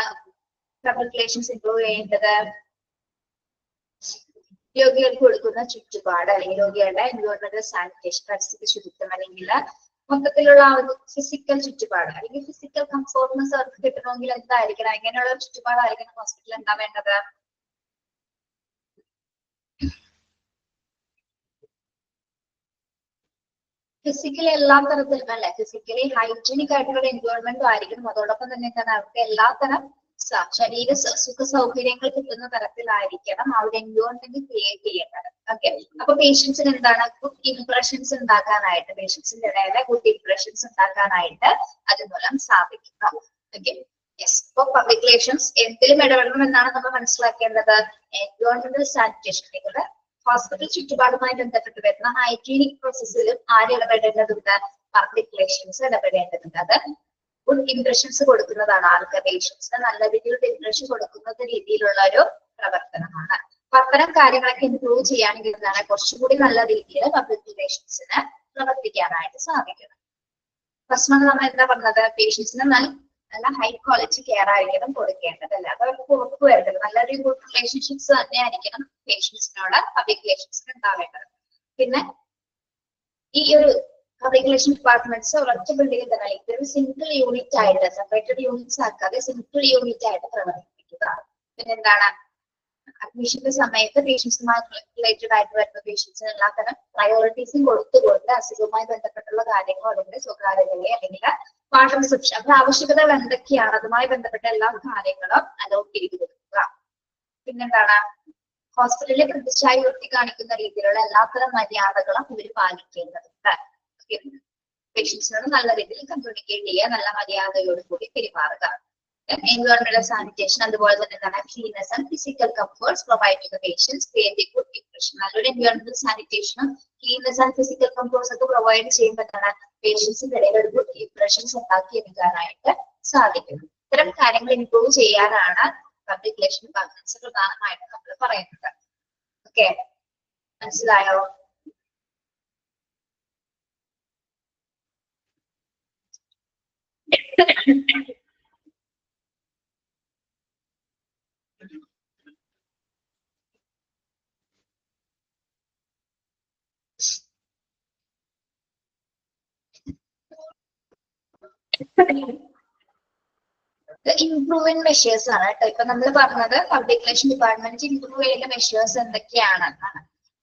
പബ്ലിക് റിലേഷൻസ് ഇംപ്രൂവ് ചെയ്യേണ്ടത്? രോഗികൾക്ക് കൊടുക്കുന്ന ചുറ്റുപാട് അല്ലെങ്കിൽ രോഗികളുടെ എൻവയോൺമെന്റൽ sanitation, പരിസ്ഥിതി ശുചിത്വം അല്ലെങ്കിൽ മൊത്തത്തിലുള്ള ആ ഒരു ഫിസിക്കൽ ചുറ്റുപാട് അല്ലെങ്കിൽ ഫിസിക്കൽ കംഫോർട്ട്നെസ് അവർക്ക് കിട്ടണമെങ്കിൽ എന്തായിരിക്കണം, എങ്ങനെയുള്ള ഒരു ചുറ്റുപാടായിരിക്കണം ഹോസ്പിറ്റലിൽ എന്താ വേണ്ടത്? ഫിസിക്കലി എല്ലാ തരത്തിലും അല്ലെ, ഫിസിക്കലി ഹൈജീനിക് ആയിട്ടുള്ള എൻവയോൺമെന്റും ആയിരിക്കണം. അതോടൊപ്പം തന്നെ എന്താണ് അവർക്ക് എല്ലാത്തരം ശരീര സുഖ സൗകര്യങ്ങൾ കിട്ടുന്ന തരത്തിലായിരിക്കണം ആ ഒരു എൻവയോൺമെന്റ് ക്രിയേറ്റ് ചെയ്യേണ്ടത്. ഓക്കെ, അപ്പൊ പേഷ്യൻസിന് എന്താണ് ഗുഡ് ഇംപ്രഷൻസ് ഉണ്ടാക്കാനായിട്ട്, പേഷ്യൻസിന്റെ ഇടയിലെ ഗുഡ് ഇംപ്രഷൻസ് ഉണ്ടാക്കാനായിട്ട് അതുമൂലം സാധിക്കും. Okay, yes. ഇപ്പൊ പബ്ലിക് റിലേഷൻസ് എന്തിലും ഇടപെടണം എന്നാണ് നമ്മൾ മനസ്സിലാക്കേണ്ടത്. എൻവയോൺമെന്റൽ സാനിറ്റേഷൻ നിങ്ങളുടെ ഹോസ്പിറ്റൽ ചുറ്റുപാടുമായി ബന്ധപ്പെട്ട് വരുന്ന ഹൈജീനിക് പ്രോസസ്സിലും ആര് ഇടപെടേണ്ടതുണ്ട്? Public relations ഇടപെടേണ്ടതുണ്ട്. അത് ഗുഡ് ഇംപ്രഷൻസ് കൊടുക്കുന്നതാണ് ആൾക്ക്, പേഷ്യൻസിന് നല്ല രീതിയിൽ ഇംപ്രഷൻ കൊടുക്കുന്ന രീതിയിലുള്ള ഒരു പ്രവർത്തനമാണ്. അപ്പൊ അത്തരം കാര്യങ്ങളൊക്കെ ഇംപ്രൂവ് ചെയ്യുകയാണെങ്കിൽ എന്താണ് കുറച്ചുകൂടി നല്ല രീതിയിൽ പബ്ലിക് റിലേഷൻസിന് പ്രവർത്തിക്കാനായിട്ട് സാധിക്കുന്നത്. ഫസ്റ്റ് നമ്മൾ എന്താ പറഞ്ഞത്? പേഷ്യൻസിന് നല്ല ഹൈ ക്വാളിറ്റി കെയർ ആയിരിക്കണം കൊടുക്കേണ്ടതല്ല, അത് അവർക്ക് ഉറപ്പ് വരുന്നത് നല്ലൊരു ഗുഡ് റിലേഷൻഷിപ്സ് തന്നെ ആയിരിക്കണം പേഷ്യൻസിനോട് പബ്ലിക് റിലേഷൻസിന് ഉണ്ടാവേണ്ടത്. പിന്നെ ഈ ഒരു പബ്ലിക് റിലേഷൻ ഡിപ്പാർട്ട്മെന്റ്സ് ഒരൊറ്റ ബിൽഡിംഗിൽ തന്നെ ഇതൊരു സിംഗിൾ യൂണിറ്റ് ആയിട്ട്, സെപ്പറേറ്റഡ് യൂണിറ്റ്സ് ആക്കാതെ സിംഗിൾ യൂണിറ്റ് ആയിട്ട് പ്രവർത്തിപ്പിക്കുക. പിന്നെ എന്താണ് അഡ്മിഷന്റെ സമയത്ത് പേഷ്യൻസുമായി റിലേറ്റഡ് ആയിട്ട് വരുന്ന പേഷ്യൻസിന് എല്ലാത്തരം പ്രയോറിറ്റീസും കൊടുത്തുകൊണ്ട് അസുഖവുമായി ബന്ധപ്പെട്ടുള്ള കാര്യങ്ങളോ അല്ലെങ്കിൽ സ്വകാര്യതയെ അല്ലെങ്കിൽ വാട്ടർ റിസപ്ഷൻ അത് ആവശ്യകതകൾ എന്തൊക്കെയാണ് അതുമായി ബന്ധപ്പെട്ട എല്ലാ കാര്യങ്ങളും അലോട്ട് ചെയ്ത് കൊടുക്കുക. പിന്നെന്താണ് ഹോസ്പിറ്റലിലെ പ്രതിച്ഛായ ഉയർത്തി കാണിക്കുന്ന രീതിയിലുള്ള എല്ലാത്തരം മര്യാദകളും ഇവർ പാലിക്കേണ്ടതുണ്ട്. പേഷ്യൻസിനോട് നല്ല രീതിയിൽ കമ്മ്യൂണിക്കേറ്റ് ചെയ്യുക, നല്ല മര്യാദയോട് കൂടി പെരുമാറുക. Environmental sanitation അതുപോലെ തന്നെ എന്താണ് cleanliness and physical comforts provide to the patients create a good impression. നല്ലൊരു environmental sanitation, cleanliness and physical comforts ഒക്കെ പ്രൊവൈഡ് ചെയ്യുമ്പോഴാണ് പേഷ്യൻസിന്റെ ഇടയിൽ ഒരു ഗുഡ് ഇംപ്രഷൻസ് ഉണ്ടാക്കി എടുക്കാനായിട്ട് സാധിക്കുന്നത്. ഇത്തരം കാര്യങ്ങൾ ഇംപ്രൂവ് ചെയ്യാനാണ് പബ്ലിക് റിലേഷൻ ഡിപ്പാർട്ട്മെന്റ്സ് പ്രധാനമായിട്ട് നമ്മൾ പറയുന്നത്. ഓക്കെ, മനസ്സിലായോ? ഇംപ്രൂവിംഗ് മെഷേഴ്സ് ആണ് കേട്ടോ ഇപ്പൊ നമ്മൾ പറഞ്ഞത്. പബ്ലിക് റിലേഷൻ ഡിപ്പാർട്ട്മെന്റ് ഇംപ്രൂവ് ചെയ്യുന്ന മെഷേഴ്സ് എന്തൊക്കെയാണെന്നാണ്.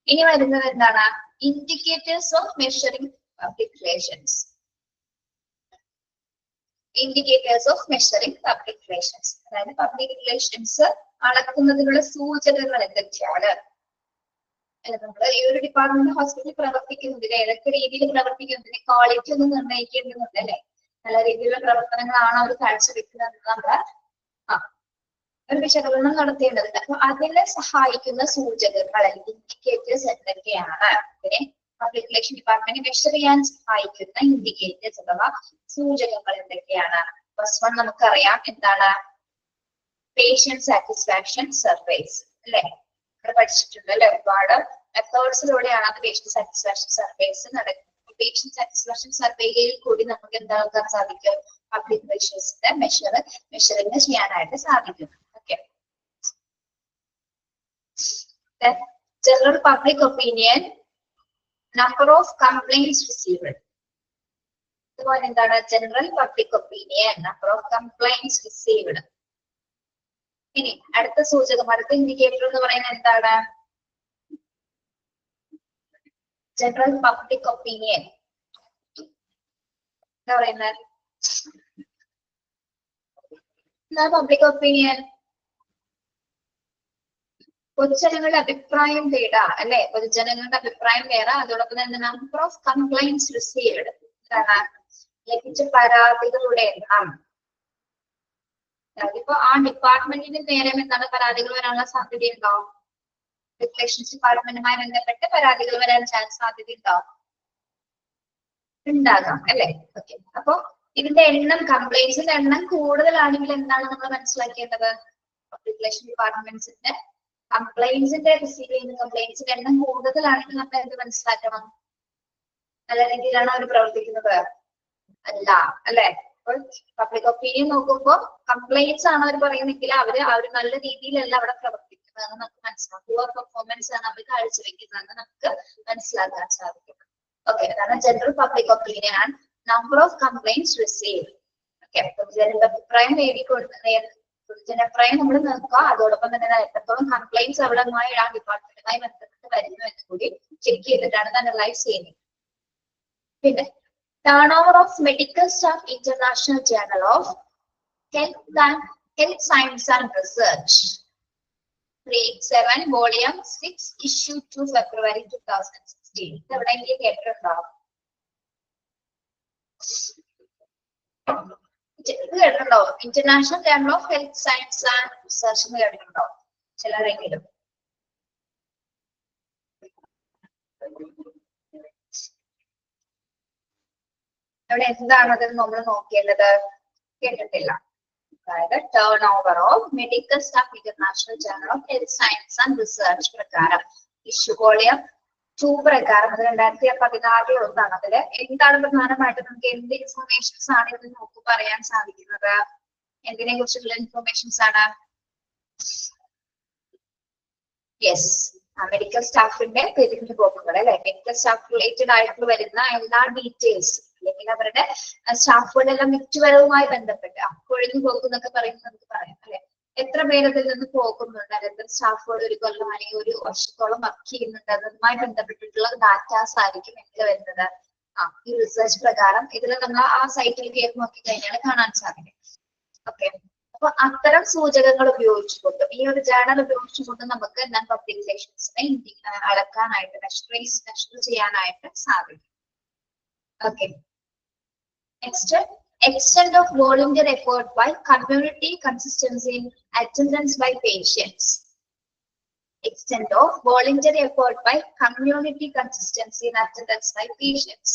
ഇനി വരുന്നത് എന്താണ്? Indicators of measuring public relations. Indicators of measuring public relations, അതായത് പബ്ലിക് റിലേഷൻസ് അളക്കുന്നതിനുള്ള സൂചകങ്ങൾ എന്തൊക്കെയാണ്? നമ്മൾ ഈ ഒരു ഡിപ്പാർട്ട്മെന്റ് ഹോസ്പിറ്റലിൽ പ്രവർത്തിക്കുന്നതിന് ഏതൊക്കെ രീതിയിൽ പ്രവർത്തിക്കുന്നതിന് ക്വാളിറ്റി ഒന്ന് നിർണ്ണയിക്കേണ്ടതുണ്ട് അല്ലെ. നല്ല രീതിയിലുള്ള പ്രവർത്തനങ്ങളാണ് അവർ കാഴ്ചവെക്കുന്നത് നമ്മൾ ഒരു വിശകലനം നടത്തേണ്ടതുണ്ട്. അപ്പൊ അതിനെ സഹായിക്കുന്ന സൂചകങ്ങൾ അല്ലെങ്കിൽ ഇൻഡിക്കേറ്റേഴ്സ് എന്തൊക്കെയാണ്? പിന്നെ പബ്ലിക് റിലേഷൻ ഡിപ്പാർട്ട്മെന്റ് മെഷർ ചെയ്യാൻ സഹായിക്കുന്ന ഇൻഡിക്കേറ്റേഴ്സ് അഥവാ സൂചകങ്ങൾ എന്തൊക്കെയാണ്? ഫസ്റ്റ് വൺ നമുക്കറിയാം എന്താണ്? പേഷ്യന്റ് സാറ്റിസ്ഫാക്ഷൻ സർവേസ് അല്ലെ, ഇവിടെ പഠിച്ചിട്ടുണ്ട് അല്ലെ. ഒരുപാട് മെത്തേഡ്സിലൂടെയാണ് അത് പേഷ്യന്റ് സാറ്റിസ്ഫാക്ഷൻ സർവേസ് നടക്കുന്നത്. പേഷ്യന്റ് സാറ്റിസ്ഫാക്ഷൻ സർവേയിൽ കൂടി നമുക്ക് എന്താക്കാൻ സാധിക്കും? പബ്ലിക് റിലേഷൻസിന്റെ മെഷറിംഗ് ചെയ്യാനായിട്ട് സാധിക്കും. Okay, general public opinion, number of complaints received. അതുപോലെ എന്താണ്? General public opinion, number of complaints received. ഇനി അടുത്ത സൂചകം, അടുത്ത ഇൻഡിക്കേറ്റർ എന്ന് പറയുന്നത് എന്താണ്? ജനറൽ പബ്ലിക് ഒപ്പീനിയൻ എന്താ പറയുന്നത്? പബ്ലിക് ഒപ്പീനിയൻ പൊതുജനങ്ങളുടെ അഭിപ്രായം തേടാ അല്ലെ. പൊതുജനങ്ങളുടെ അഭിപ്രായം തേടാ. അതോടൊപ്പം തന്നെ നമ്പർ ഓഫ് കംപ്ലൈന്റ്സ് റിസീവ്ഡ്, ലഭിച്ച പരാതികളുടെ എണ്ണം. അതിപ്പോ ആ ഡിപ്പാർട്ട്മെന്റിന് നേരെ എന്താണ് പരാതികൾ വരാനുള്ള സാധ്യതയുണ്ടോ? റിലേഷൻസ് ഡിപ്പാർട്ട്മെന്റുമായി ബന്ധപ്പെട്ട് പരാതികൾ വരാൻ സാധ്യതയുണ്ടോ? ഉണ്ടാകാം അല്ലെ? ഓക്കെ. അപ്പൊ ഇതിന്റെ എണ്ണം, കംപ്ലൈന്റ്സിന്റെ എണ്ണം കൂടുതലാണെങ്കിൽ എന്താണ് നമ്മൾ മനസ്സിലാക്കേണ്ടത്? പബ്ലിക് റിലേഷൻ ഡിപ്പാർട്ട്മെന്റ്സിന്റെ കംപ്ലൈന്റ്സിന്റെ റിസീവ് ചെയ്യുന്ന കംപ്ലൈന്റ്സിന്റെ എണ്ണം കൂടുതലാണെങ്കിൽ നമ്മൾ എന്ത് മനസ്സിലാക്കണം? നല്ല രീതിയിലാണ് അവർ പ്രവർത്തിക്കുന്നത് അല്ല അല്ലെ? അപ്പോൾ പബ്ലിക് ഒപ്പീനിയൻ നോക്കുമ്പോൾ കംപ്ലൈന്റ്സ് ആണ് അവർ പറയുന്നെങ്കിൽ അവര് ആ ഒരു നല്ല രീതിയിലല്ല അവിടെ പ്രവർത്തിക്കുന്നതെന്ന് നമുക്ക് മനസ്സിലാക്കാം. പുവർ പെർഫോമൻസ് ആണ് അവർ കാഴ്ചവെക്കുന്നതെന്ന് നമുക്ക് മനസ്സിലാക്കാൻ സാധിക്കും. ഓക്കെ, അതാണ് general public opinion and number of complaints receive. Okay, ജനഭിപ്രായം ജനഭിപ്രായം നമ്മൾ നോക്കുക. അതോടൊപ്പം തന്നെ എത്രത്തോളം കംപ്ലൈന്റ്സ് അവിടെ ആ ഡിപ്പാർട്ട്മെന്റുമായി ബന്ധപ്പെട്ട് വരുന്നു എന്ന് കൂടി ചെക്ക് ചെയ്തിട്ടാണ് അനലൈസ് ചെയ്യുന്നത്. പിന്നെ turnover of medical staff international journal of health science and research 387 volume 6 issue 2 February 2016. എവിടെയെങ്കിലും കേട്ടിട്ടുണ്ടോ? കേട്ടിട്ടുണ്ടോ? International journal of health science and research എന്ന് കേട്ടിട്ടുണ്ടോ ചിലരെങ്കിലും? അവിടെ എന്താണ് അത് നമ്മൾ നോക്കേണ്ടത്? കേട്ടിട്ടില്ല. അതായത് turn over of medical staff international journal of health science and research പ്രകാരം ഇഷ്യൂ വോളിയം 2 പ്രകാരം അത് 2016 ഒന്നാണ്. അതില് എന്താണ് പ്രധാനമായിട്ട് നമുക്ക് എന്ത് ഇൻഫർമേഷൻസ് ആണ് ഇത് നമുക്ക് പറയാൻ സാധിക്കുന്നത്? എന്തിനെ കുറിച്ചുള്ള ഇൻഫർമേഷൻസ് ആണ്? യെസ്, മെഡിക്കൽ സ്റ്റാഫിന്റെ പെരുന്നു പോക്കുകൾ അല്ലെ? മെഡിക്കൽ സ്റ്റാഫ് റിലേറ്റഡ് ആയിട്ട് വരുന്ന എല്ലാ ഡീറ്റെയിൽസ് അല്ലെങ്കിൽ അവരുടെ സ്റ്റാഫുകളെല്ലാം വിറ്റുവരവുമായി ബന്ധപ്പെട്ട് കൊഴിഞ്ഞു പോകുന്നൊക്കെ പറയുന്നത് നമുക്ക് പറയാം അല്ലെ? എത്ര പേര് അതിൽ നിന്ന് പോകുന്നുണ്ട്, എത്ര സ്റ്റാഫുകൾ ഒരു കൊല്ലം അല്ലെങ്കിൽ ഒരു വർഷത്തോളം വർക്ക് ചെയ്യുന്നുണ്ട്, അതുമായി ബന്ധപ്പെട്ടിട്ടുള്ള ഡാറ്റാസ് ആയിരിക്കും എന്ത് വരുന്നത്? ഈ റിസർച്ച് പ്രകാരം ഇതിൽ നമ്മൾ ആ സൈറ്റിൽ കയറി നോക്കി കഴിഞ്ഞാൽ കാണാൻ സാധിക്കും. ഓക്കെ, അപ്പൊ അത്തരം സൂചകങ്ങൾ ഉപയോഗിച്ചുകൊണ്ട് ഈ ഒരു ജേർണൽ ഉപയോഗിച്ചുകൊണ്ട് നമുക്ക് എന്താണ് പബ്ലിക് റിലേഷൻസിനെ അളക്കാനായിട്ട് മെഷർ ചെയ്യാനായിട്ട് സാധിക്കും. Okay, next extent of volunteer effort by community consistency in attendance by patients. Extent of voluntary effort by community consistency in attendance by patients.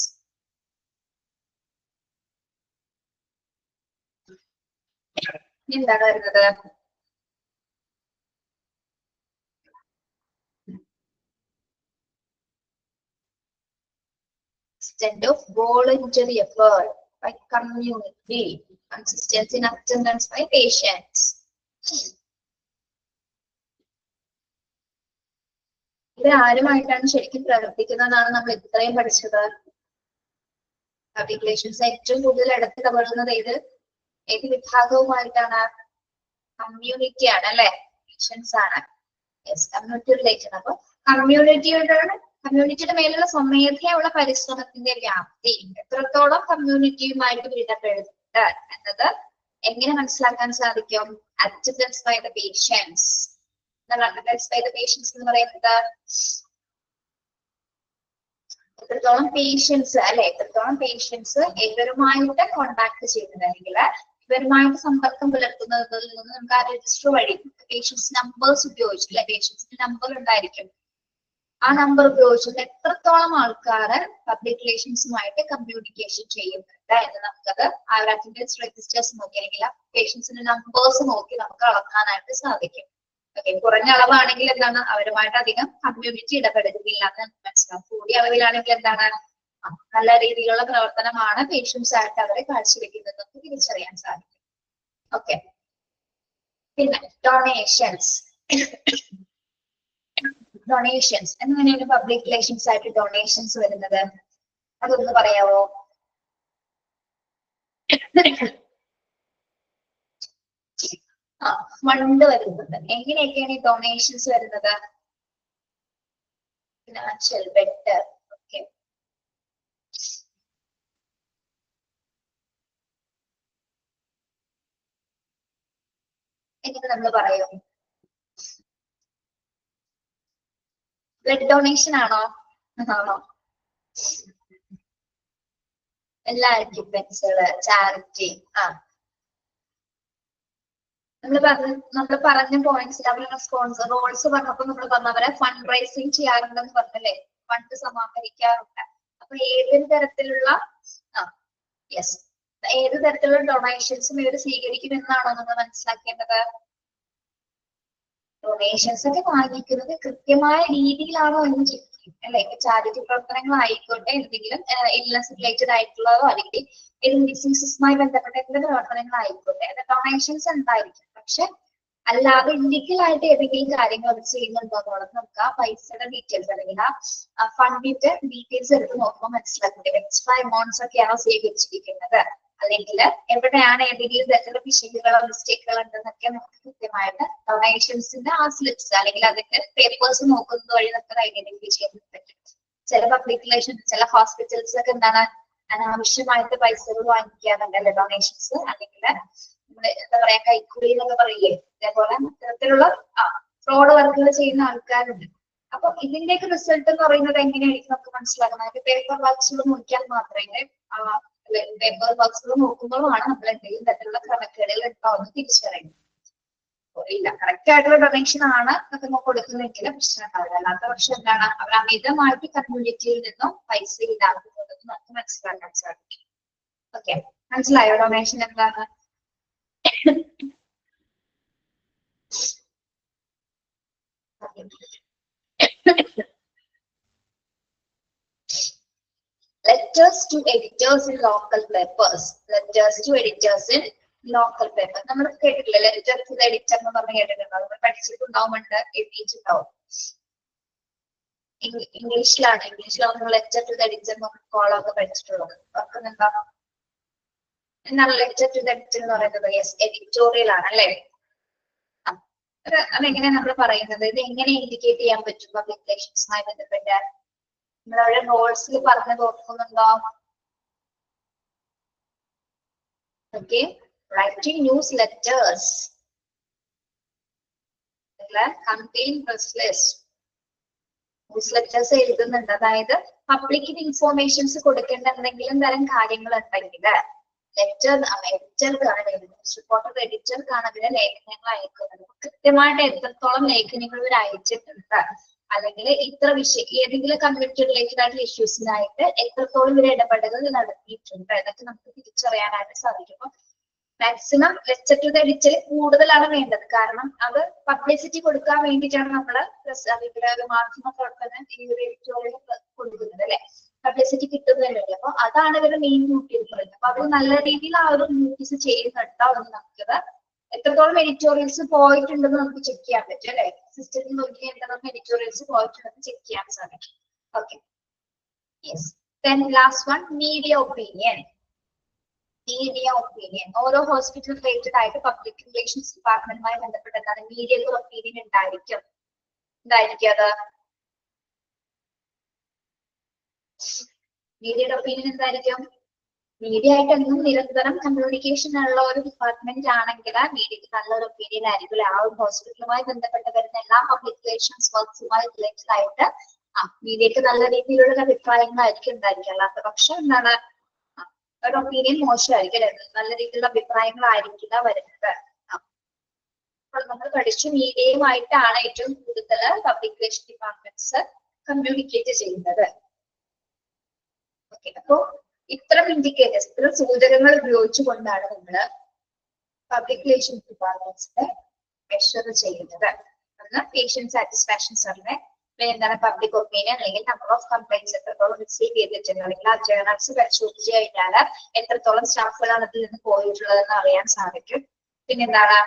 എന്താണ് വരുന്നത്? Extent of voluntary effort by community consistency in attendance by patients. ഇത് ആരുമായിട്ടാണ് ശരിക്കും പ്രവർത്തിക്കുന്നതാണ് നമ്മൾ ഇത്രയും പഠിച്ചത്? Public relations ഏറ്റവും കൂടുതൽ ഇടപെടുന്നത് ഏത് വിഭാഗവുമായിട്ടാണ്? കമ്മ്യൂണിറ്റി ആണ് അല്ലെ? പേഷ്യൻസ് ആണ്. Yes, community relation. അപ്പൊ കമ്മ്യൂണിറ്റിയുടെ മേലുള്ള സ്വമേധയുള്ള പരിശ്രമത്തിന്റെ വ്യാപ്തി എത്രത്തോളം കമ്മ്യൂണിറ്റിയുമായിട്ട് ഇടപെടുന്നുണ്ട് എന്നത് എങ്ങനെ മനസ്സിലാക്കാൻ സാധിക്കും? Attendance by the patients. Attendance by the patients എന്ന് പറയുന്നത് എത്രത്തോളം പേഷ്യൻസ് അല്ലെ? എത്രത്തോളം പേഷ്യൻസ് ഇവരുമായിട്ട് കോണ്ടാക്ട് ചെയ്യുന്നത് അല്ലെങ്കിൽ ഇവരുമായിട്ട് സമ്പർക്കം പുലർത്തുന്നതിൽ നിന്ന് നമുക്ക് ആ രജിസ്റ്റർ വഴി പേഷ്യൻസ് നമ്പേഴ്സ് ഉപയോഗിച്ചു അല്ലെ? പേഷ്യൻസിന്റെ നമ്പർ ഉണ്ടായിരിക്കും. ആ നമ്പർ ഉപയോഗിച്ചിട്ട് എത്രത്തോളം ആൾക്കാര് പബ്ലിക് റിലേഷൻസുമായിട്ട് കമ്മ്യൂണിക്കേഷൻ ചെയ്യുന്നുണ്ട് എന്ന് നമുക്കത് ആ ഒരു അറ്റൻഡൻസ് രജിസ്റ്റേഴ്സ് നോക്കി അല്ലെങ്കിൽ പേഷ്യൻസിന്റെ നമ്പേഴ്സ് നോക്കി നമുക്ക് അളക്കാനായിട്ട് സാധിക്കും. ഓക്കെ, കുറഞ്ഞ അളവാണെങ്കിൽ എന്താണ്? അവരുമായിട്ട് അധികം കമ്മ്യൂണിറ്റി ഇടപെടുന്നില്ല എന്ന് മനസ്സിലാവും. കൂടിയ അളവിലാണെങ്കിൽ എന്താണ്? നല്ല രീതിയിലുള്ള പ്രവർത്തനമാണ് പേഷ്യൻസ് ആയിട്ട് അവരെ കാഴ്ചവെക്കുന്നത് നമുക്ക് തിരിച്ചറിയാൻ സാധിക്കും. ഓക്കെ, പിന്നെ ഡൊണേഷൻസ്. ഡൊണേഷൻസ് എങ്ങനെയാണ് പബ്ലിക് റിലേഷൻസ് ആയിട്ട് ഡൊണേഷൻസ് വരുന്നത്? അതൊന്ന് പറയാവോ? ഫണ്ട് വരുന്നത്. എങ്ങനെയൊക്കെയാണ് ഈ ഡൊണേഷൻസ് വരുന്നത്? Financial better. ഓക്കെ, എങ്ങനെ നമ്മൾ പറയും? ബ്ലഡ് ഡൊണേഷൻ ആണോ? എല്ലാ എക്യുപ്മെന്റ്സുകള്, ചാരിറ്റി. നമ്മൾ പറഞ്ഞ പോയിന്റ്സിൽ അവരുടെ സ്പോൺസർ റോൾസ് പറഞ്ഞപ്പോ നമ്മൾ പറഞ്ഞവരെ ഫണ്ട് റൈസിങ് ചെയ്യാറുണ്ടെന്ന് പറഞ്ഞല്ലേ? ഫണ്ട് സമാഹരിക്കാറുണ്ട്. അപ്പൊ ഏതൊരു തരത്തിലുള്ള യെസ്. ഏത് തരത്തിലുള്ള ഡൊണേഷൻസും ഇവർ സ്വീകരിക്കുമെന്നാണോ നമ്മൾ മനസ്സിലാക്കേണ്ടത്? ഡൊണേഷൻസ് ഒക്കെ വാങ്ങിക്കുന്നത് കൃത്യമായ രീതിയിലാണോ എന്ന് ചെക്ക് ചെയ്യും അല്ലെ. ചാരിറ്റി പ്രവർത്തനങ്ങളായിക്കോട്ടെ, എന്തെങ്കിലും ഇൽനസ് റിലേറ്റഡ് ആയിട്ടുള്ളതോ അല്ലെങ്കിൽ ഏതെങ്കിലും ഡിസീസസുമായി ബന്ധപ്പെട്ട എന്തെങ്കിലും പ്രവർത്തനങ്ങളായിക്കോട്ടെ, അത് ഡൊണേഷൻസ് എന്തായിരിക്കും. പക്ഷെ അല്ലാതെ ഇല്ലീഗലായിട്ട് ഏതെങ്കിലും കാര്യങ്ങൾ അവർ ചെയ്യുന്നുണ്ടോ എന്നുള്ളത് നമുക്ക് ആ പൈസയുടെ ഡീറ്റെയിൽസ് അല്ലെങ്കിൽ ആ ഫണ്ടിന്റെ ഡീറ്റെയിൽസ് എടുത്ത് നോക്കുമ്പോൾ മനസ്സിലാക്കുന്നത്. എക്സ്ട്രാ എമൗണ്ട്സ് ഒക്കെയാണോ സ്വീകരിച്ചിരിക്കുന്നത്, അല്ലെങ്കിൽ എവിടെയാണ് ഏതെങ്കിലും തരത്തിലുള്ള പിശകുകളോ മിസ്റ്റേക്കുകളോ ഉണ്ടെന്നൊക്കെ നമുക്ക് കൃത്യമായിട്ട് ഡൊണേഷൻസിന്റെ ആ സ്ലിപ്സ് അല്ലെങ്കിൽ അതിന്റെ പേപ്പേഴ്സ് നോക്കുന്നത് വഴി നമുക്ക് ഐഡന്റിഫൈ ചെയ്യാൻ പറ്റും. ചില പബ്ലിക് റിലേഷൻ, ചില ഹോസ്പിറ്റൽസ് ഒക്കെ എന്താണ് അനാവശ്യമായിട്ട് പൈസകൾ വാങ്ങിക്കാറുണ്ട് അല്ലെ, ഡൊണേഷൻസ്. അല്ലെങ്കിൽ എന്താ പറയാ, കൈക്കൂലി എന്നൊക്കെ പറയേ, അതേപോലെ ഇത്തരത്തിലുള്ള ഫ്രോഡ് വർക്കുകൾ ചെയ്യുന്ന ആൾക്കാരുണ്ട്. അപ്പൊ ഇതിന്റെയൊക്കെ റിസൾട്ട് എന്ന് പറയുന്നത് എങ്ങനെയായിരിക്കും നമുക്ക് മനസ്സിലാക്കുന്നത്? പേപ്പർ വർക്ക്സുകൾ നോക്കിയാൽ മാത്രമേ പേപ്പർ വർക്ക്സുകൾ നോക്കുമ്പോഴാണ് നമ്മൾ എന്തെങ്കിലും തരത്തിലുള്ള ക്രമക്കേടുകൾ ഉണ്ടാവുന്നത് തിരിച്ചറിയുന്നത്. ഇല്ല, കറക്റ്റ് ആയിട്ടുള്ള ഡൊണേഷൻ ആണ് നമുക്ക് കൊടുക്കുന്നെങ്കിൽ പ്രശ്നം ഉണ്ടാവില്ല. അല്ലാത്ത പക്ഷം എന്താണ്, അവർ അമിതമായിട്ട് കമ്മ്യൂണിറ്റിയിൽ നിന്നും പൈസ ഈടാക്കുന്നത് നമുക്ക് മനസ്സിലാക്കാൻ സാധിക്കും. ഓക്കെ, മനസ്സിലായോ ഡൊണേഷൻ എന്താണ്? Letters to editors in local papers. Letters to editors in local papers. നമ്മൾ കേട്ടിട്ടില്ല ലെറ്റർ ടു എഡിറ്റർ എന്ന് പറഞ്ഞ് കേട്ടിട്ടുണ്ടോ? നമ്മൾ പഠിച്ചിട്ടുണ്ടാവുമുണ്ട്, എഴുതിയിട്ടുണ്ടാവും. ഇംഗ്ലീഷിലാണ് നമ്മൾ ലെറ്റർ ടു എഡിറ്റർ കോളൊക്കെ പഠിച്ചിട്ടുള്ളത്. ഓർക്കുന്നുണ്ടോ? എന്താണ് ലെറ്റർ ടു എഡിറ്റർ എന്ന് പറയുന്നത്? യെസ്, എഡിറ്റോറിയൽ ആണ് അല്ലെ. അതെങ്ങനെയാ നമ്മൾ പറയുന്നത്? ഇത് എങ്ങനെ ഇൻഡിക്കേറ്റ് ചെയ്യാൻ പറ്റും പബ്ലിക് റിലേഷൻസുമായി ബന്ധപ്പെട്ട്? നമ്മളവിടെ നോട്ട്സിൽ പറഞ്ഞത് ഓർക്കുന്നുണ്ടോ? Okay, writing news letters, campaign press list, news letters എഴുതുന്നുണ്ട്. അതായത് പബ്ലിക്കിന് ഇൻഫോർമേഷൻസ് കൊടുക്കേണ്ട എന്തെങ്കിലും തരം കാര്യങ്ങൾ ഉണ്ടെങ്കിൽ എഡിറ്റർക്കാണ്, ന്യൂസ് റിപ്പോർട്ടർ എഡിറ്റർക്കാണ് അതിലെ ലേഖനങ്ങൾ അയക്കുന്നത്. കൃത്യമായിട്ട് എത്രത്തോളം ലേഖനങ്ങൾ ഇവർ അയച്ചിട്ടുണ്ട്, അല്ലെങ്കിൽ ഇത്ര ഏതെങ്കിലും കമ്മ്യൂണിറ്റി റിലേറ്റഡ് ആയിട്ടുള്ള ഇഷ്യൂസിനായിട്ട് എത്രത്തോളം ഇവർ ഇടപെടലുകൾ നടത്തിയിട്ടുണ്ട് എന്നൊക്കെ നമുക്ക് തിരിച്ചറിയാനായിട്ട് സാധിക്കും. മാക്സിമം ലെറ്റർ ടു എഡിറ്റർ കൂടുതലാണ് വേണ്ടത്. കാരണം അത് പബ്ലിസിറ്റി കൊടുക്കാൻ വേണ്ടിയിട്ടാണ് നമ്മള് മാധ്യമ പ്രവർത്തനം ഈ ഒരു എഡിറ്റോറിയൽ കൊടുക്കുന്നത് അല്ലെ, പബ്ലിസിറ്റി കിട്ടുന്നതിന് വേണ്ടി. അപ്പൊ അതാണ് ഇവരുടെ മെയിൻ ഡ്യൂട്ടി എന്ന് പറയുന്നത്. അപ്പൊ അവർ നല്ല രീതിയിൽ ആ ഒരു ഡ്യൂട്ടീസ് ചെയ്യുന്നുണ്ടോ എന്ന് നമുക്കത് എത്രത്തോളം എഡിറ്റോറിയൽസ് പോയിട്ടുണ്ടെന്ന് നമുക്ക് ചെക്ക് ചെയ്യാൻ പറ്റും അല്ലെ. സിസ്റ്റത്തിൽ നോക്കി എത്രത്തോളം എഡിറ്റോറിയൽസ് പോയിട്ടുണ്ടെന്ന് ചെക്ക് ചെയ്യാൻ സാധിക്കും. Okay, yes. Then last one, media opinion. Media opinion ഓരോ ഹോസ്പിറ്റൽ റിലേറ്റഡ് ആയിട്ട് പബ്ലിക് റിലേഷൻസ് ഡിപ്പാർട്ട്മെന്റുമായി ബന്ധപ്പെട്ട എന്താണ് മീഡിയയുടെ ഒപ്പീനിയൻ ഉണ്ടായിരിക്കും. എന്തായിരിക്കും അത്? മീഡിയയുടെ ഒപ്പീനിയൻ എന്തായിരിക്കും? മീഡിയ ആയിട്ട് എന്നും നിരന്തരം കമ്മ്യൂണിക്കേഷൻ ഉള്ള ഒരു ഡിപ്പാർട്ട്മെന്റ് ആണെങ്കിൽ മീഡിയക്ക് നല്ലൊരു ഒപ്പീനിയൻ ആയിരിക്കും. ആ ഒരു ഹോസ്പിറ്റലുമായി ബന്ധപ്പെട്ട് വരുന്ന എല്ലാ പബ്ലിക് റിലേഷൻസ് വർക്ക്സുമായി റിലേറ്റഡ് ആയിട്ട് മീഡിയക്ക് നല്ല രീതിയിലുള്ള അഭിപ്രായങ്ങളായിരിക്കും ഉണ്ടായിരിക്കും. അല്ലാത്ത പക്ഷം എന്താണ് ഒരു ഒപ്പീനിയൻ മോശമായിരിക്കും അല്ലെ, നല്ല രീതിയിലുള്ള അഭിപ്രായങ്ങളായിരിക്കില്ല വരുന്നത്. അപ്പോൾ നമ്മൾ പഠിച്ചു മീഡിയയുമായിട്ടാണ് ഏറ്റവും കൂടുതൽ പബ്ലിക് റിലേഷൻ ഡിപ്പാർട്ട്മെന്റ്സ് കമ്മ്യൂണിക്കേറ്റ് ചെയ്യുന്നത്. ഓക്കെ, അപ്പോ ഇത്തരം ഇൻഡിക്കേറ്റേഴ്സ്, ഇത്തരം സൂചകങ്ങൾ ഉപയോഗിച്ചുകൊണ്ടാണ് നമ്മൾ പബ്ലിക് റിലേഷൻ ഡിപ്പാർട്ട്മെന്റ്സിനെ മെഷർ ചെയ്യുന്നത്. ഒന്ന് പേഷ്യന്റ് സാറ്റിസ്ഫാക്ഷൻ സർവേ, എന്താണ് പബ്ലിക് ഒപ്പീനിയൻ, അല്ലെങ്കിൽ നമ്പർ ഓഫ് കംപ്ലൈന്റ്സ് എത്രത്തോളം റിസീവ് ചെയ്തിട്ടുണ്ട്, അല്ലെങ്കിൽ ആ ജേർണൽസ് പരിശോധിച്ച് കഴിഞ്ഞാൽ എത്രത്തോളം സ്റ്റാഫുകളാണ് അതിൽ നിന്ന് പോയിട്ടുള്ളതെന്ന് അറിയാൻ സാധിക്കും. പിന്നെന്താണ്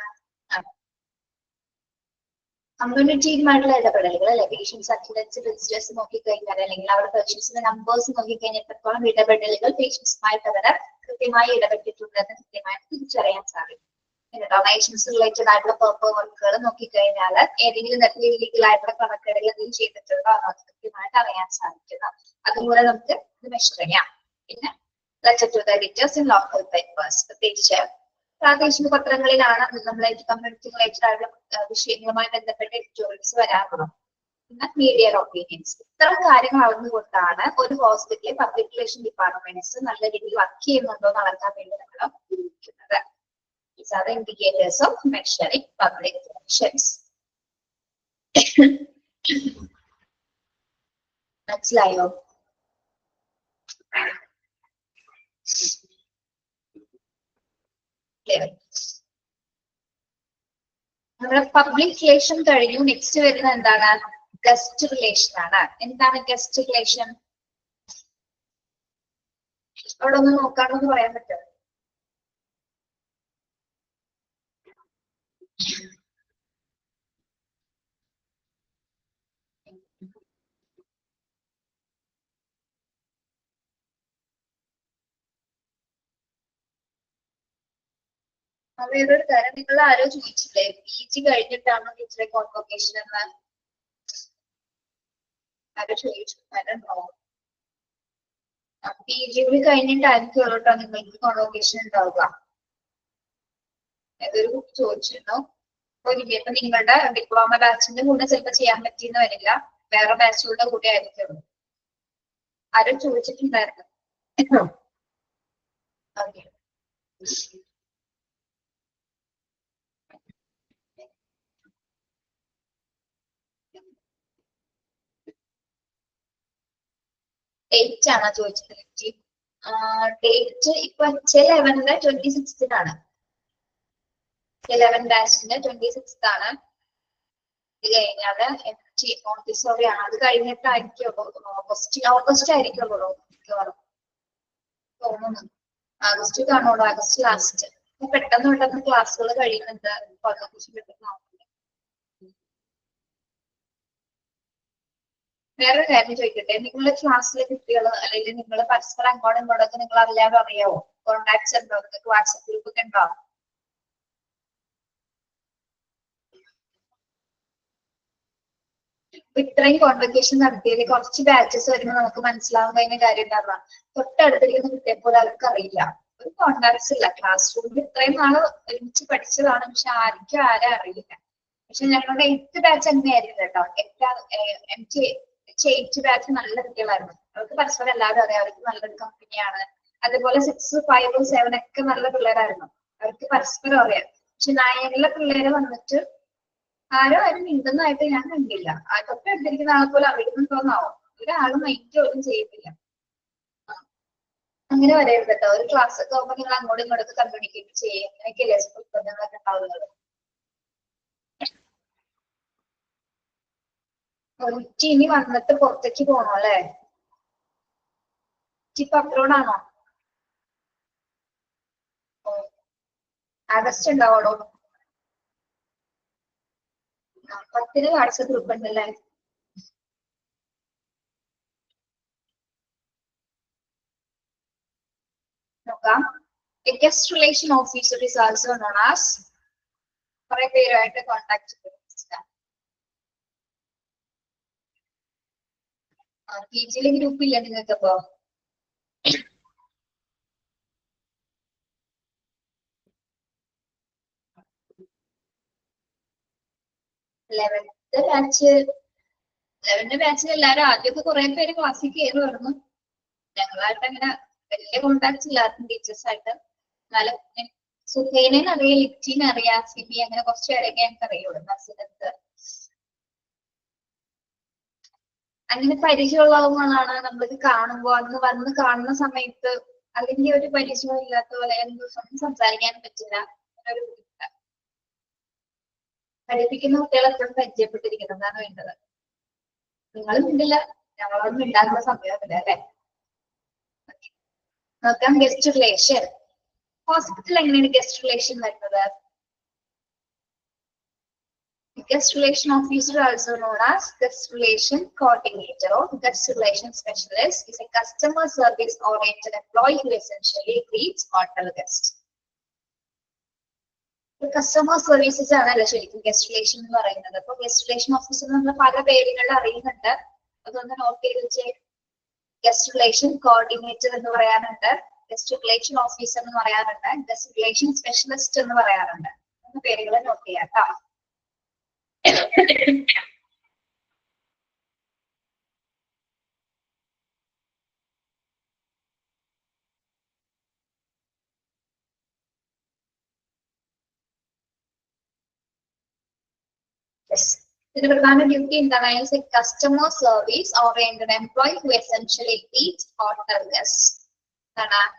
കമ്മ്യൂണിറ്റിയുമായിട്ടുള്ള ഇടപെടലുകൾ അല്ലെ, പേഷ്യൻസ് അറ്റൻഡൻസ് രജിസ്റ്റേഴ്സ് നോക്കിക്കഴിഞ്ഞാൽ, അല്ലെങ്കിൽ അവരുടെ പേഷ്യൻസിന്റെ നമ്പേഴ്സ് നോക്കിക്കഴിഞ്ഞാൽ എത്രത്തോളം ഇടപെടലുകൾ പേഷ്യൻസുമായിട്ട് അവർ കൃത്യമായി ഇടപെട്ടിട്ടുണ്ടെന്ന് കൃത്യമായിട്ട് തിരിച്ചറിയാൻ സാധിക്കും. ഡൊണേഷൻസ് റിലേറ്റഡ് ആയിട്ടുള്ള പേപ്പർ വർക്കുകൾ നോക്കിക്കഴിഞ്ഞാൽ ഏതെങ്കിലും തരത്തിൽ ഇല്ലീഗൽ ആയിട്ടുള്ള ക്രമക്കേടുകൾ എന്തെങ്കിലും ചെയ്തിട്ടുണ്ടോ അത് കൃത്യമായിട്ട് അറിയാൻ സാധിക്കുന്നു. അതുപോലെ നമുക്ക് ഇത് മെഷർ ചെയ്യാം. പിന്നെ letter to the editors in local papers, പ്രത്യേകിച്ച് പ്രാദേശിക പത്രങ്ങളിലാണ് നമ്മൾ കമ്മ്യൂണിറ്റി റിലേറ്റഡ് ആയിട്ടുള്ള വിഷയങ്ങളുമായി ബന്ധപ്പെട്ട എഡിറ്റോറിയൽസ് വരാറുള്ളത്. പിന്നെ മീഡിയ ഒപ്പീനിയൻസ്, ഇത്തരം കാര്യങ്ങൾ അറിഞ്ഞുകൊണ്ടാണ് ഒരു ഹോസ്പിറ്റലിലെ പബ്ലിക് റിലേഷൻ ഡിപ്പാർട്ട്മെന്റ്സ് നല്ല രീതിയിൽ വർക്ക് ചെയ്യുന്നുണ്ടോ എന്ന് അളക്കാൻ വേണ്ടി നമ്മൾ ഉപയോഗിക്കുന്നത്. These are the indicators of measuring public relations. മനസ്സിലായോ? നമ്മുടെ പബ്ലിക് റിലേഷൻ കഴിഞ്ഞു. നെക്സ്റ്റ് വരുന്നത് എന്താണ്? ഗസ്റ്റ് റിലേഷൻ ആണ്. എന്താണ് ഗസ്റ്റ് റിലേഷൻ? അവിടെ ഒന്ന് നോക്കാണെന്ന് പറയാൻ പറ്റുമോ? അത് ഏതൊരു തരം നിങ്ങൾ ആരോ ചോദിച്ചില്ലേ PG കഴിഞ്ഞിട്ടാണോ ടീച്ചറെ കോൺവൊക്കേഷൻ എന്ന്? ആരോ ചോദിച്ചു. PG കൂടി കഴിഞ്ഞിട്ടായിരിക്കും കേട്ടോ നിങ്ങൾക്ക് കോൺവൊക്കേഷൻ ഉണ്ടാവുക. ഏതൊരു കുട്ടി ചോദിച്ചിരുന്നു. അപ്പൊ നിങ്ങളുടെ ഡിപ്ലോമ ബാച്ചിന്റെ കൂടെ ചിലപ്പോൾ ചെയ്യാൻ പറ്റിയെന്ന് വരില്ല, വേറെ ബാച്ചുകളുടെ കൂടെ ആയിരിക്കും. ആരോ ചോദിച്ചിട്ടുണ്ടായിരുന്നു. ഓക്കെ. 8 ആണോ ചോദിച്ചത്? ഡേറ്റ് ഇപ്പൊ 11 26 11 ബാച്ചിന്റെ 26 ആണ്. ഇത് കഴിഞ്ഞാല് MT മോണ്ടിസോറി ആണ്. അത് കഴിഞ്ഞിട്ടായിരിക്കും ഓഗസ്റ്റ് ആയിരിക്കുള്ളൂ തോന്നുന്നു. ആഗസ്റ്റ് കാണുള്ളൂ, ആഗസ്റ്റ് ലാസ്റ്റ്. പെട്ടെന്ന് ക്ലാസ്സുകൾ കഴിയുന്നുണ്ട്. വേറെ കാര്യം ചോദിക്കട്ടെ, നിങ്ങളുടെ ക്ലാസ്സിലെ കുട്ടികൾ അല്ലെങ്കിൽ നിങ്ങൾ പരസ്പരം അങ്ങോട്ടും ഇങ്ങോട്ടൊക്കെ നിങ്ങൾ എല്ലാവരും അറിയാവോ? കോണ്ടാക്ട്സ് ഉണ്ടോ? നിങ്ങൾക്ക് വാട്സപ്പ് ഗ്രൂപ്പ് ഒക്കെ ഉണ്ടോ? ഇത്രയും കോൺവെക്കേഷൻ നടത്തിയത് കുറച്ച് ബാച്ചസ് വരുമ്പോൾ നമുക്ക് മനസ്സിലാവുന്നതിന് കാര്യം ഉണ്ടാവുക. തൊട്ടടുത്തിരിക്കുന്ന കുട്ടിയെ പോലെ അവർക്ക് അറിയില്ല, ഒരു കോണ്ടാക്ട്സ് ഇല്ല. ക്ലാസ് റൂമിൽ ഇത്രയും നാള് ഒരുമിച്ച് പഠിച്ചതാണ്, പക്ഷെ ആർക്കും ആരെ അറിയില്ല. പക്ഷെ ഞങ്ങളുടെ 8th ബാച്ച് അങ്ങനെയായിരുന്നു കേട്ടോ. 8th ബാച്ച് നല്ല കുട്ടികളായിരുന്നു. അവർക്ക് പരസ്പരം എല്ലാവരും അറിയാം, അവർക്ക് നല്ലൊരു കമ്പനിയാണ്. അതേപോലെ 6, 5, 7 ഒക്കെ നല്ല പിള്ളേരായിരുന്നു, അവർക്ക് പരസ്പരം അറിയാം. പക്ഷെ 9ലെ പിള്ളേര് വന്നിട്ട് ആരും മിണ്ടുന്നതായിട്ട് ഞാൻ കണ്ടില്ല. അതൊക്കെ എടുത്തിരിക്കുന്ന ആളെ പോലെ അറിയുന്നുണ്ടോന്നാവും, ഒരാളും മൈൻഡ് പോലും ചെയ്യത്തില്ല. അങ്ങനെ വരരുത് കേട്ടോ. ഒരു ക്ലാസ് ഒക്കെ ആകുമ്പോൾ നിങ്ങൾ അങ്ങോട്ടും ഇങ്ങോട്ടൊക്കെ കമ്മ്യൂണിക്കേറ്റ് ചെയ്യും. അങ്ങനെയൊക്കെയല്ലേ ഉൽപ്പന്നങ്ങളൊക്കെ ഉണ്ടാവുന്നത്. ഇനി വന്നിട്ട് പുറത്തേക്ക് പോണോ അല്ലേ? ഇപ്പൊ അപ്ലോഡ് ആണോ? ആഗസ്റ്റ് ഉണ്ടാവണോ? 10 വാട്സപ്പ് ഗ്രൂപ്പ് ഉണ്ടല്ലേ? നോക്കാം. Guest relation officer is also known as. കുറെ പേരുമായിട്ട് കോൺടാക്ട് ചെയ്തു. PGയിലെ ഗ്രൂപ്പ് ഇല്ല നിങ്ങൾക്കപ്പോ? 11th ബാച്ചിൽ എല്ലാവരും ആദ്യമൊക്കെ കുറെ പേര് ക്ലാസ്സിൽ കയറി വരുന്നു. ഞങ്ങളായിട്ട് അങ്ങനെ വലിയ കോണ്ടാക്ട്സ് ഇല്ലാത്ത ടീച്ചേഴ്സ് ആയിട്ട്. എന്നാലും സുഹേനെ അറിയാം, ലിറ്റീനെ അറിയാം, സിബി, അങ്ങനെ കുറച്ച് പേരൊക്കെ ഞങ്ങൾക്ക് അറിയുള്ളൂ ബസ്സിനകത്ത്. അങ്ങനെ പരിചയമുള്ളതാണ് നമ്മൾക്ക് കാണുമ്പോ, അന്ന് വന്ന് കാണുന്ന സമയത്ത് അല്ലെങ്കിൽ ഒരു പരിചയം ഇല്ലാത്ത പോലെ സംസാരിക്കാൻ പറ്റില്ല. ഒരു പഠിപ്പിക്കുന്ന കുട്ടികളെ എപ്പോഴും പരിചയപ്പെട്ടിരിക്കുന്നതാണ് വേണ്ടത്. നിങ്ങളും മിണ്ടില്ല, ഞങ്ങളൊന്നും മിണ്ടാനുള്ള സമയമില്ല അല്ലെ? നോക്കാം. ഗസ്റ്റ് റിലേഷൻ ഹോസ്പിറ്റൽ എങ്ങനെയാണ് ഗസ്റ്റ് റിലേഷൻ വരുന്നത്? Guest relation officer, also known as guest relation coordinator or guest relation specialist, is a customer service oriented employee who essentially greets hotel guests. Customer services ആണല്ലോ ശരിക്കും guest relation എന്ന് പറയുന്നത്. അപ്പൊ guest relation officer നമ്മൾ പല പേരുകളിൽ അറിയുന്നുണ്ട്, അതൊന്ന് നോട്ട് ചെയ്ത് വെച്ചേ. ഗസ്റ്റ് റിലേഷൻ കോർഡിനേറ്റർ എന്ന് പറയാറുണ്ട്, ഗസ്റ്റ് റിലേഷൻ ഓഫീസർ എന്ന് പറയാറുണ്ട്, ഗസ്റ്റ് റിലേഷൻ സ്പെഷ്യലിസ്റ്റ് എന്ന് പറയാറുണ്ട്. മൂന്ന് പേരുകൾ നോട്ട് ചെയ്യാം കേട്ടോ. ഇതിന്റെ പ്രധാന ഡ്യൂട്ടി എന്താണ്? Customer service oriented employee who essentially greets hotel guests.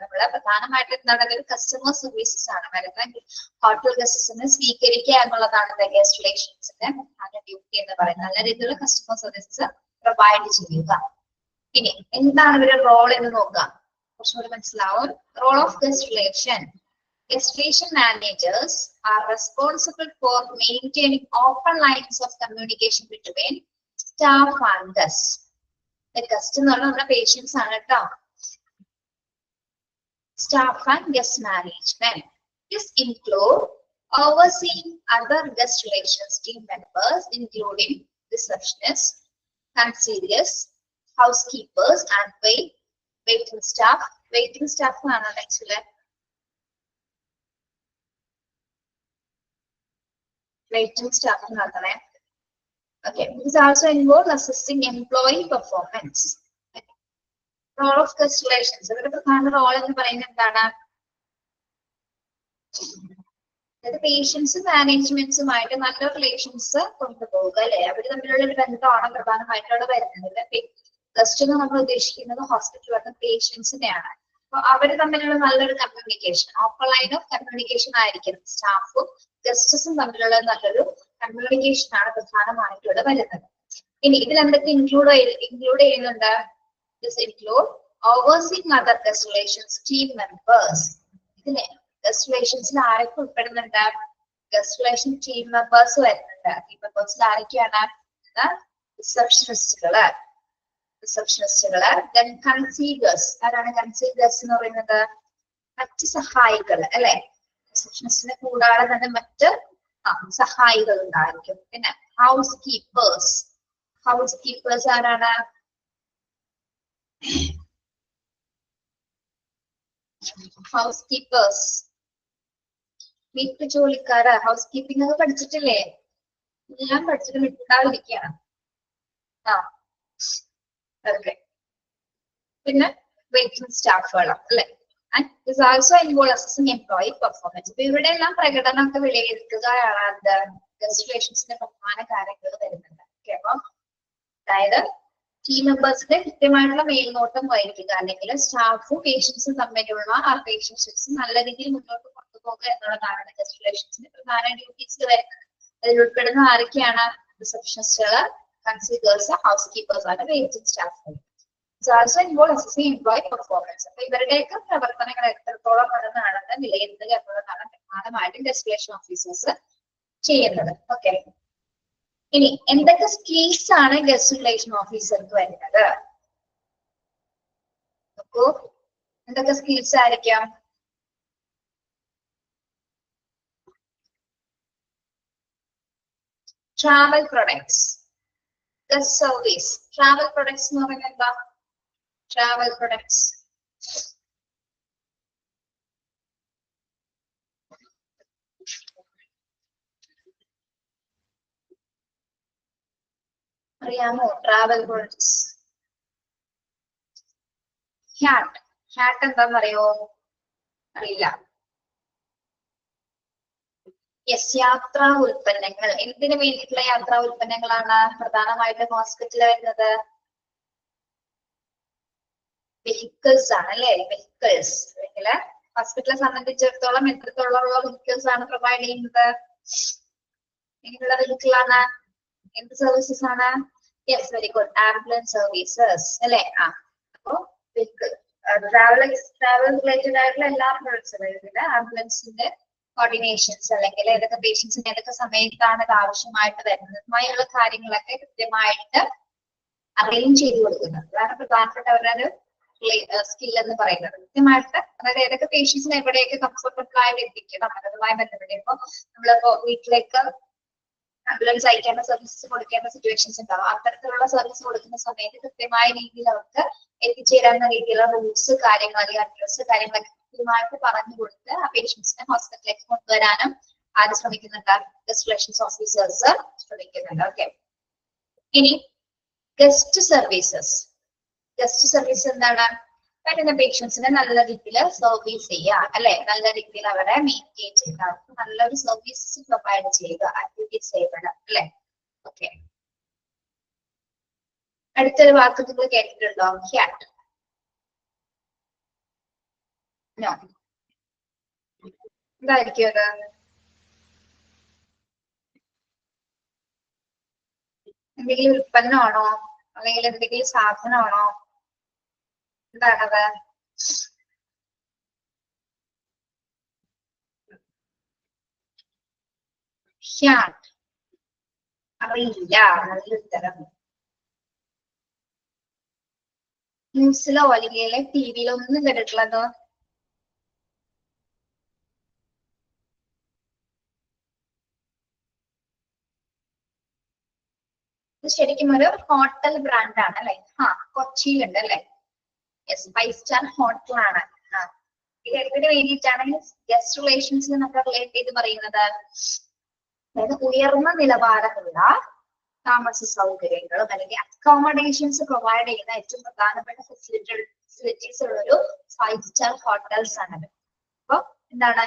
നമ്മളെ പ്രധാനമായിട്ട് എന്താണ് അതൊരു കസ്റ്റമർ സർവീസസ് ആണ് വരുന്നത്. ഹോട്ടൽ ഗസ്റ്റസിനെ സ്വീകരിക്കുക എന്നുള്ളതാണ് ഗസ്റ്റ് റിലേഷൻസിന്റെ പ്രധാന ഡ്യൂട്ടി എന്ന് പറയുന്നത്. നല്ല രീതിയിലുള്ള കസ്റ്റമർ സർവീസസ് പ്രൊവൈഡ് ചെയ്യുക. ഇനി എന്താണ് ഇവരുടെ റോൾ എന്ന് നോക്കാം, കുറച്ചുകൂടി മനസ്സിലാവും. Role of guest relation. Guest relation managers are responsible for maintaining open lines of communication between staff and guests. The guest എന്ന് പറഞ്ഞാൽ നമ്മുടെ പേഷ്യൻസ് ആണ് കേട്ടോ. Staff and guest management. This include overseeing other guest relations team members, including receptionists, concierges, housekeepers, and waiting staff. Waiting staff ആണ് actually. Waiting staff നടത്തണേ. Okay, this also involves assessing employee performance. Role of guest relations. ഇവരുടെ പ്രധാന role എന്ന് പറയുന്നത് എന്താണ്? Patients മാനേജ്മെന്റ്സുമായിട്ട് നല്ല relations കൊണ്ടുപോകുക അല്ലെ, അവർ തമ്മിലുള്ള ഒരു ബന്ധമാണ് പ്രധാനമായിട്ടുള്ള വരുന്നത്. ഗസ്റ്റ് എന്ന് നമ്മൾ ഉദ്ദേശിക്കുന്നത് ഹോസ്പിറ്റലിൽ വരുന്ന പേഷ്യൻസിനെയാണ്. അപ്പൊ അവര് തമ്മിലുള്ള നല്ലൊരു communication, open line of communication ആയിരിക്കണം. സ്റ്റാഫും ഗസ്റ്റസും തമ്മിലുള്ള നല്ലൊരു കമ്മ്യൂണിക്കേഷൻ ആണ് പ്രധാനമായിട്ടുള്ള വരുന്നത്. ഇനി ഇതിൽ എന്തൊക്കെ ഇൻക്ലൂഡ് ചെയ്യുന്നുണ്ട്? This include overseeing other guest relations team members. ഇതിലെ ഗസ്റ്റ് റിലേഷൻസിൽ ആരൊക്കെ ഉൾപ്പെടുന്നുണ്ട്? ഗസ്റ്റ് റിലേഷൻ ടീം മെമ്പേഴ്സ് വരുന്നുണ്ട്. ടീം മെമ്പേഴ്സിൽ ആരൊക്കെയാണ്? റിസപ്ഷനിസ്റ്റുകള്, then concierges. ആരാണ് concierges എന്ന് പറയുന്നത്? മറ്റ് സഹായികൾ അല്ലെ. റിസപ്ഷനിസ്റ്റിനെ കൂടാതെ തന്നെ മറ്റ് സഹായികൾ ഉണ്ടായിരിക്കും. പിന്നെ ഹൗസ് കീപ്പേഴ്സ് ആരാണ്? ഹൗസ് കീപ്പേഴ്സ് വീട്ടു ജോലിക്കാര്. ഹൗസ് കീപ്പിംഗ് ഒക്കെ പഠിച്ചിട്ടില്ലേ? ഞാൻ പഠിച്ചിട്ട് വിട്ടാതിരിക്കുകയാണ്. ഓക്കെ. പിന്നെ വെയിറ്റിംഗ് സ്റ്റാഫുകൾ അല്ലെ. And this also involves assessing employee performance. ഇപ്പൊ ഇവിടെ എല്ലാം പ്രകടനമൊക്കെ വിലയിരുത്തുകയാണ് ഗസ്റ്റ് റിലേഷൻസിന്റെ പ്രധാന കാര്യങ്ങൾ വരുന്നത്. ഓക്കെ, അപ്പൊ അതായത് ടീം മെമ്പേഴ്സിന്റെ കൃത്യമായിട്ടുള്ള മേൽനോട്ടം വഹിക്കുക, അല്ലെങ്കിൽ സ്റ്റാഫും പേഷ്യൻസും തമ്മിലുള്ള ആ റിലേഷൻഷിപ്സ് നല്ല രീതിയിൽ മുന്നോട്ട് കൊണ്ടുപോകുക എന്നുള്ളതാണ് ഗസ്റ്റ് റിലേഷൻസിന്റെ പ്രധാന ഡ്യൂട്ടീസ് വരുന്നത്. അതിൽ ഉൾപ്പെടുന്ന ആരൊക്കെയാണ്? റിസപ്ഷനിസ്റ്റുകള്, കൺസീലേഴ്സ്, ഹൗസ് കീപ്പേഴ്സ് ആണ് waiting staff. Also involve assessing employee performance. അപ്പൊ ഇവരുടെയൊക്കെ പ്രവർത്തനങ്ങൾ എത്രത്തോളം നടന്നാണെന്ന് വിലയിരുത്തുക എന്നുള്ളതാണ് പ്രധാനമായിട്ടും ഗസ്റ്റ് റിലേഷൻ ഓഫീസേഴ്സ് ചെയ്യുന്നത്. ഓക്കെ, ഇനി എന്തൊക്കെ സ്കിൽസ് ആണ് ഗസ്റ്റ് റിലേഷൻ ഓഫീസർക്ക് വരുന്നത്? നോക്കൂ, എന്തൊക്കെ സ്കിൽസ് ആയിരിക്കാം? Travel products, guest service. Travel products എന്ന് പറയുന്നത് എന്താ? Travel products. അറിയാമോ ട്രാവൽ പ്രൊഡക്ട്സ്? ഹാറ്റ് എന്താന്ന് അറിയോ? അറിയില്ല. യെസ്, യാത്രാ ഉൽപ്പന്നങ്ങൾ. എന്തിനു വേണ്ടിയിട്ടുള്ള യാത്രാ ഉൽപ്പന്നങ്ങളാണ് പ്രധാനമായിട്ടും ഹോസ്പിറ്റലിൽ വരുന്നത്? വെഹിക്കിൾസ് ആണ് അല്ലെ. വെഹിക്കിൾസ് അല്ലെങ്കിൽ ഹോസ്പിറ്റലിനെ സംബന്ധിച്ചിടത്തോളം എത്രത്തോളം വെഹിക്കിൾസ് ആണ് പ്രൊവൈഡ് ചെയ്യുന്നത്? എങ്ങനെയുള്ള വെഹിക്കിൾ ആണ്? എന്ത് സർവീസസ് ആണ്? Yes, very good, ambulance services അല്ലെ. അപ്പോ വെഹിക്കിൾ ട്രാവൽ റിലേറ്റഡ് ആയിട്ടുള്ള എല്ലാ പ്രൊഡക്ട്സും വരുന്നുണ്ട്. ആംബുലൻസിന്റെ കോർഡിനേഷൻസ് അല്ലെങ്കിൽ ഏതൊക്കെ പേഷ്യൻസിന് ഏതൊക്കെ സമയത്താണ് ഇത് ആവശ്യമായിട്ട് വരുന്നതുമായുള്ള കാര്യങ്ങളൊക്കെ കൃത്യമായിട്ട് അറേഞ്ച് ചെയ്ത് കൊടുക്കുന്നത്. അതാണ് പ്രധാനപ്പെട്ട അവരുടെ സ്കിൽ എന്ന് പറയുന്നത്. കൃത്യമായിട്ട് അതായത് ഏതൊക്കെ പേഷ്യൻസിനെ എവിടെയൊക്കെ കംഫർട്ടബിൾ ആയിട്ട് എത്തിക്കണം അതുമായി ബന്ധപ്പെട്ട്. ഇപ്പൊ നമ്മളിപ്പോ വീട്ടിലേക്ക് ആംബുലൻസ് അയക്കേണ്ട സർവീസസ് കൊടുക്കേണ്ട സിറ്റുവേഷൻസ് ഉണ്ടാവും. അത്തരത്തിലുള്ള സർവീസ് കൊടുക്കുന്ന സമയത്ത് കൃത്യമായ രീതിയിൽ അവർക്ക് എത്തിച്ചേരാവുന്ന രീതിയിലുള്ള റൂട്ട്സ് കാര്യങ്ങൾ അല്ലെങ്കിൽ അഡ്രസ് കാര്യങ്ങളൊക്കെ കൃത്യമായിട്ട് പറഞ്ഞു കൊടുത്ത് ആ പേഷ്യൻസിനെ ഹോസ്പിറ്റലിലേക്ക് കൊണ്ടുവരാനും ആര് ശ്രമിക്കുന്നുണ്ട്? ഗസ്റ്റ് റിലേഷൻസ് ഓഫീസേഴ്സ് ശ്രമിക്കുന്നുണ്ട്. ഓക്കെ, ഇനി ഗസ്റ്റ് സർവീസസ്. ഗസ്റ്റ് സർവീസ് എന്താണ്? വരുന്ന പേഷ്യൻസിനെ നല്ല രീതിയിൽ സർവീസ് ചെയ്യുക അല്ലെ, നല്ല രീതിയിൽ അവരെ മെയിൻറ്റെയിൻ ചെയ്യുക, അവർക്ക് നല്ലൊരു സർവീസസ് പ്രൊവൈഡ് ചെയ്യുക, ആക്ടിവിറ്റീസ് ചെയ്യപ്പെടാം അല്ലെ. ഓക്കെ, അടുത്തൊരു വാക്ക് നിങ്ങൾ കേട്ടിട്ടുണ്ടോ? ഹാറ്റ്. നോ. എന്തായിരിക്കും അത്? എന്തെങ്കിലും ഉൽപ്പന്നമാണോ അല്ലെങ്കിൽ എന്തെങ്കിലും സാധനമാണോ? എന്താണത്? അറിയില്ല. നല്ല ഉത്തരം. ന്യൂസിലോ അല്ലെങ്കിൽ ടിവിയിലോ ഒന്നും കേട്ടിട്ടുള്ളതോ? ഇത് ശരിക്കും ഒരു ഹോട്ടൽ ബ്രാൻഡ് ആണ് അല്ലെ? കൊച്ചിയിലുണ്ട് അല്ലെ? യെസ്, 5 സ്റ്റാർ ഹോട്ടലാണ്. ഇത് എന്തിനു വേണ്ടിയിട്ടാണ് ഗസ്റ്റ് റിലേഷൻസിൽ നമ്മൾ റിലേറ്റ് ചെയ്ത് പറയുന്നത്? അതായത് ഉയർന്ന നിലവാരമുള്ള താമസ സൗകര്യങ്ങളും അല്ലെങ്കിൽ അക്കോമഡേഷൻസ് പ്രൊവൈഡ് ചെയ്യുന്ന ഏറ്റവും പ്രധാനപ്പെട്ട ഫെസിലിറ്റീസ് ഉള്ള ഒരു 5 സ്റ്റാർ ഹോട്ടൽസ് ആണത്. അപ്പൊ എന്താണ്,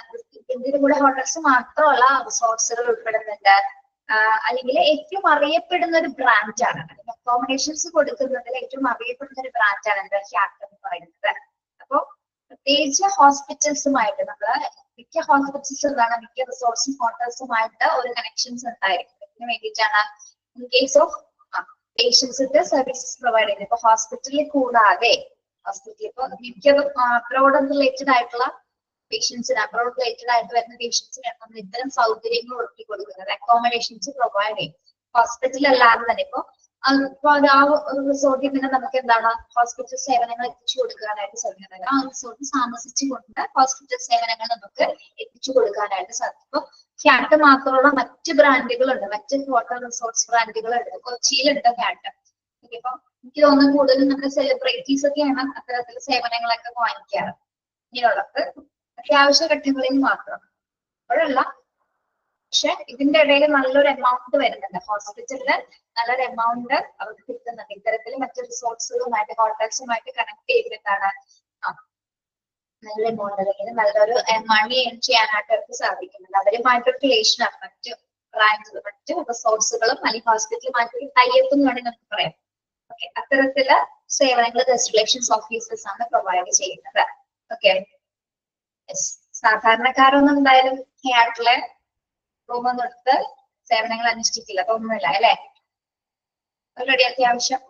ഇതിന്റെ കൂടെ ഹോട്ടൽസ് മാത്രമല്ല റിസോർട്ട്സുകൾ ഉൾപ്പെടുന്നുണ്ട്. അല്ലെങ്കിൽ ഏറ്റവും അറിയപ്പെടുന്ന ഒരു ബ്രാൻഡാണ്, അക്കോമഡേഷൻസ് കൊടുക്കുന്നതിൽ ഏറ്റവും അറിയപ്പെടുന്ന ഒരു ബ്രാൻഡാണ് എന്താ ഹ്യാറ്റ് എന്ന് പറയുന്നത്. അപ്പൊ പ്രത്യേകിച്ച് ഹോസ്പിറ്റൽസുമായിട്ട് നമ്മള് മിക്ക ഹോസ്പിറ്റൽസ് എന്താണ്, മിക്ക റിസോർട്ട്സും ഹോട്ടൽസുമായിട്ട് ഒരു കണക്ഷൻസ് ഉണ്ടായിരിക്കും. ഇതിന് വേണ്ടിയിട്ടാണ് ഇൻ കേസ് ഓഫ് പേഷ്യൻസിന്റെ സർവീസസ് പ്രൊവൈഡ് ചെയ്യുന്നത്. ഇപ്പൊ ഹോസ്പിറ്റലിൽ കൂടാതെ ഹോസ്പിറ്റലിൽ ഇപ്പൊ മിക്കതും അബ്രോഡ് റിലേറ്റഡ് ആയിട്ടുള്ള പേഷ്യൻസിന്, അബ്രോഡ് റിലേറ്റഡ് ആയിട്ട് വരുന്ന പേഷ്യൻസിന് നമ്മൾ ഇത്തരം സൗകര്യങ്ങൾ ഒരുക്കി കൊടുക്കുന്നത്, അക്കോമഡേഷൻസ് പ്രൊവൈഡ് ചെയ്യും. ഹോസ്പിറ്റൽ അല്ലാതെ തന്നെ ഇപ്പൊ ആ റിസോർട്ടിൽ നിന്ന് നമുക്ക് എന്താണ് ഹോസ്പിറ്റൽ സേവനങ്ങൾ എത്തിച്ചു കൊടുക്കാനായിട്ട് സാധിക്കുന്നത്. ആ റിസോർട്ടിൽ താമസിച്ചുകൊണ്ട് ഹോസ്പിറ്റൽ സേവനങ്ങൾ നമുക്ക് എത്തിച്ചു കൊടുക്കാനായിട്ട് സാധിക്കും. ഇപ്പൊ ഹ്യാറ്റ് മാത്രമുള്ള മറ്റ് ബ്രാൻഡുകളുണ്ട്, മറ്റ് ഹോട്ടൽ റിസോർട്ട്സ് ബ്രാൻഡുകളുണ്ട്. കൊച്ചിയിലുണ്ട് ഹ്യാറ്റ്. ഇപ്പൊ എനിക്ക് തോന്നുന്നു കൂടുതലും നമ്മുടെ സെലിബ്രിറ്റീസ് ഒക്കെയാണ് അത്തരത്തിൽ സേവനങ്ങളൊക്കെ വാങ്ങിക്കാറ്. ഇങ്ങനെയുള്ളത് അത്യാവശ്യ ഘട്ടങ്ങളിൽ മാത്രം, അപ്പോഴല്ല. പക്ഷെ ഇതിന്റെ ഇടയിൽ നല്ലൊരു എമൗണ്ട് വരുന്നുണ്ട്, ഹോസ്പിറ്റലില് നല്ലൊരു എമൗണ്ട് അവർക്ക് കിട്ടുന്നുണ്ട്. ഇത്തരത്തിൽ മറ്റു റിസോർട്ട്സുകളുമായിട്ട് ഹോട്ടൽസുമായിട്ട് കണക്ട് ചെയ്തിട്ടാണ് നല്ല എമൗണ്ട് അല്ലെങ്കിൽ നല്ലൊരു മണി ഏൺ ചെയ്യാനായിട്ട് അവർക്ക് സാധിക്കുന്നുണ്ട്. അവരുമായിട്ടൊരു റിലേഷനാണ് മറ്റു ബ്രാൻഡുകൾ, മറ്റു റിസോർട്ട്സുകളും അല്ലെങ്കിൽ ഹോസ്പിറ്റലുമായിട്ടൊരു ടൈപ്പ് എന്ന് വേണമെങ്കിൽ നമുക്ക് പറയാം. ഓക്കെ, അത്തരത്തില് സേവനങ്ങൾ ഗസ്റ്റ് റിലേഷൻസ് ഓഫീസേഴ്സ് ആണ് പ്രൊവൈഡ് ചെയ്യുന്നത്. ഓക്കെ, സാധാരണക്കാരൊന്നും എന്തായാലും ഹ്യാറ്റിലെ റൂമൊന്നും എടുത്ത് സേവനങ്ങൾ അനുഷ്ഠിക്കില്ല, തോന്നുന്നില്ല അല്ലെ? ഓൾറെഡി അത്യാവശ്യം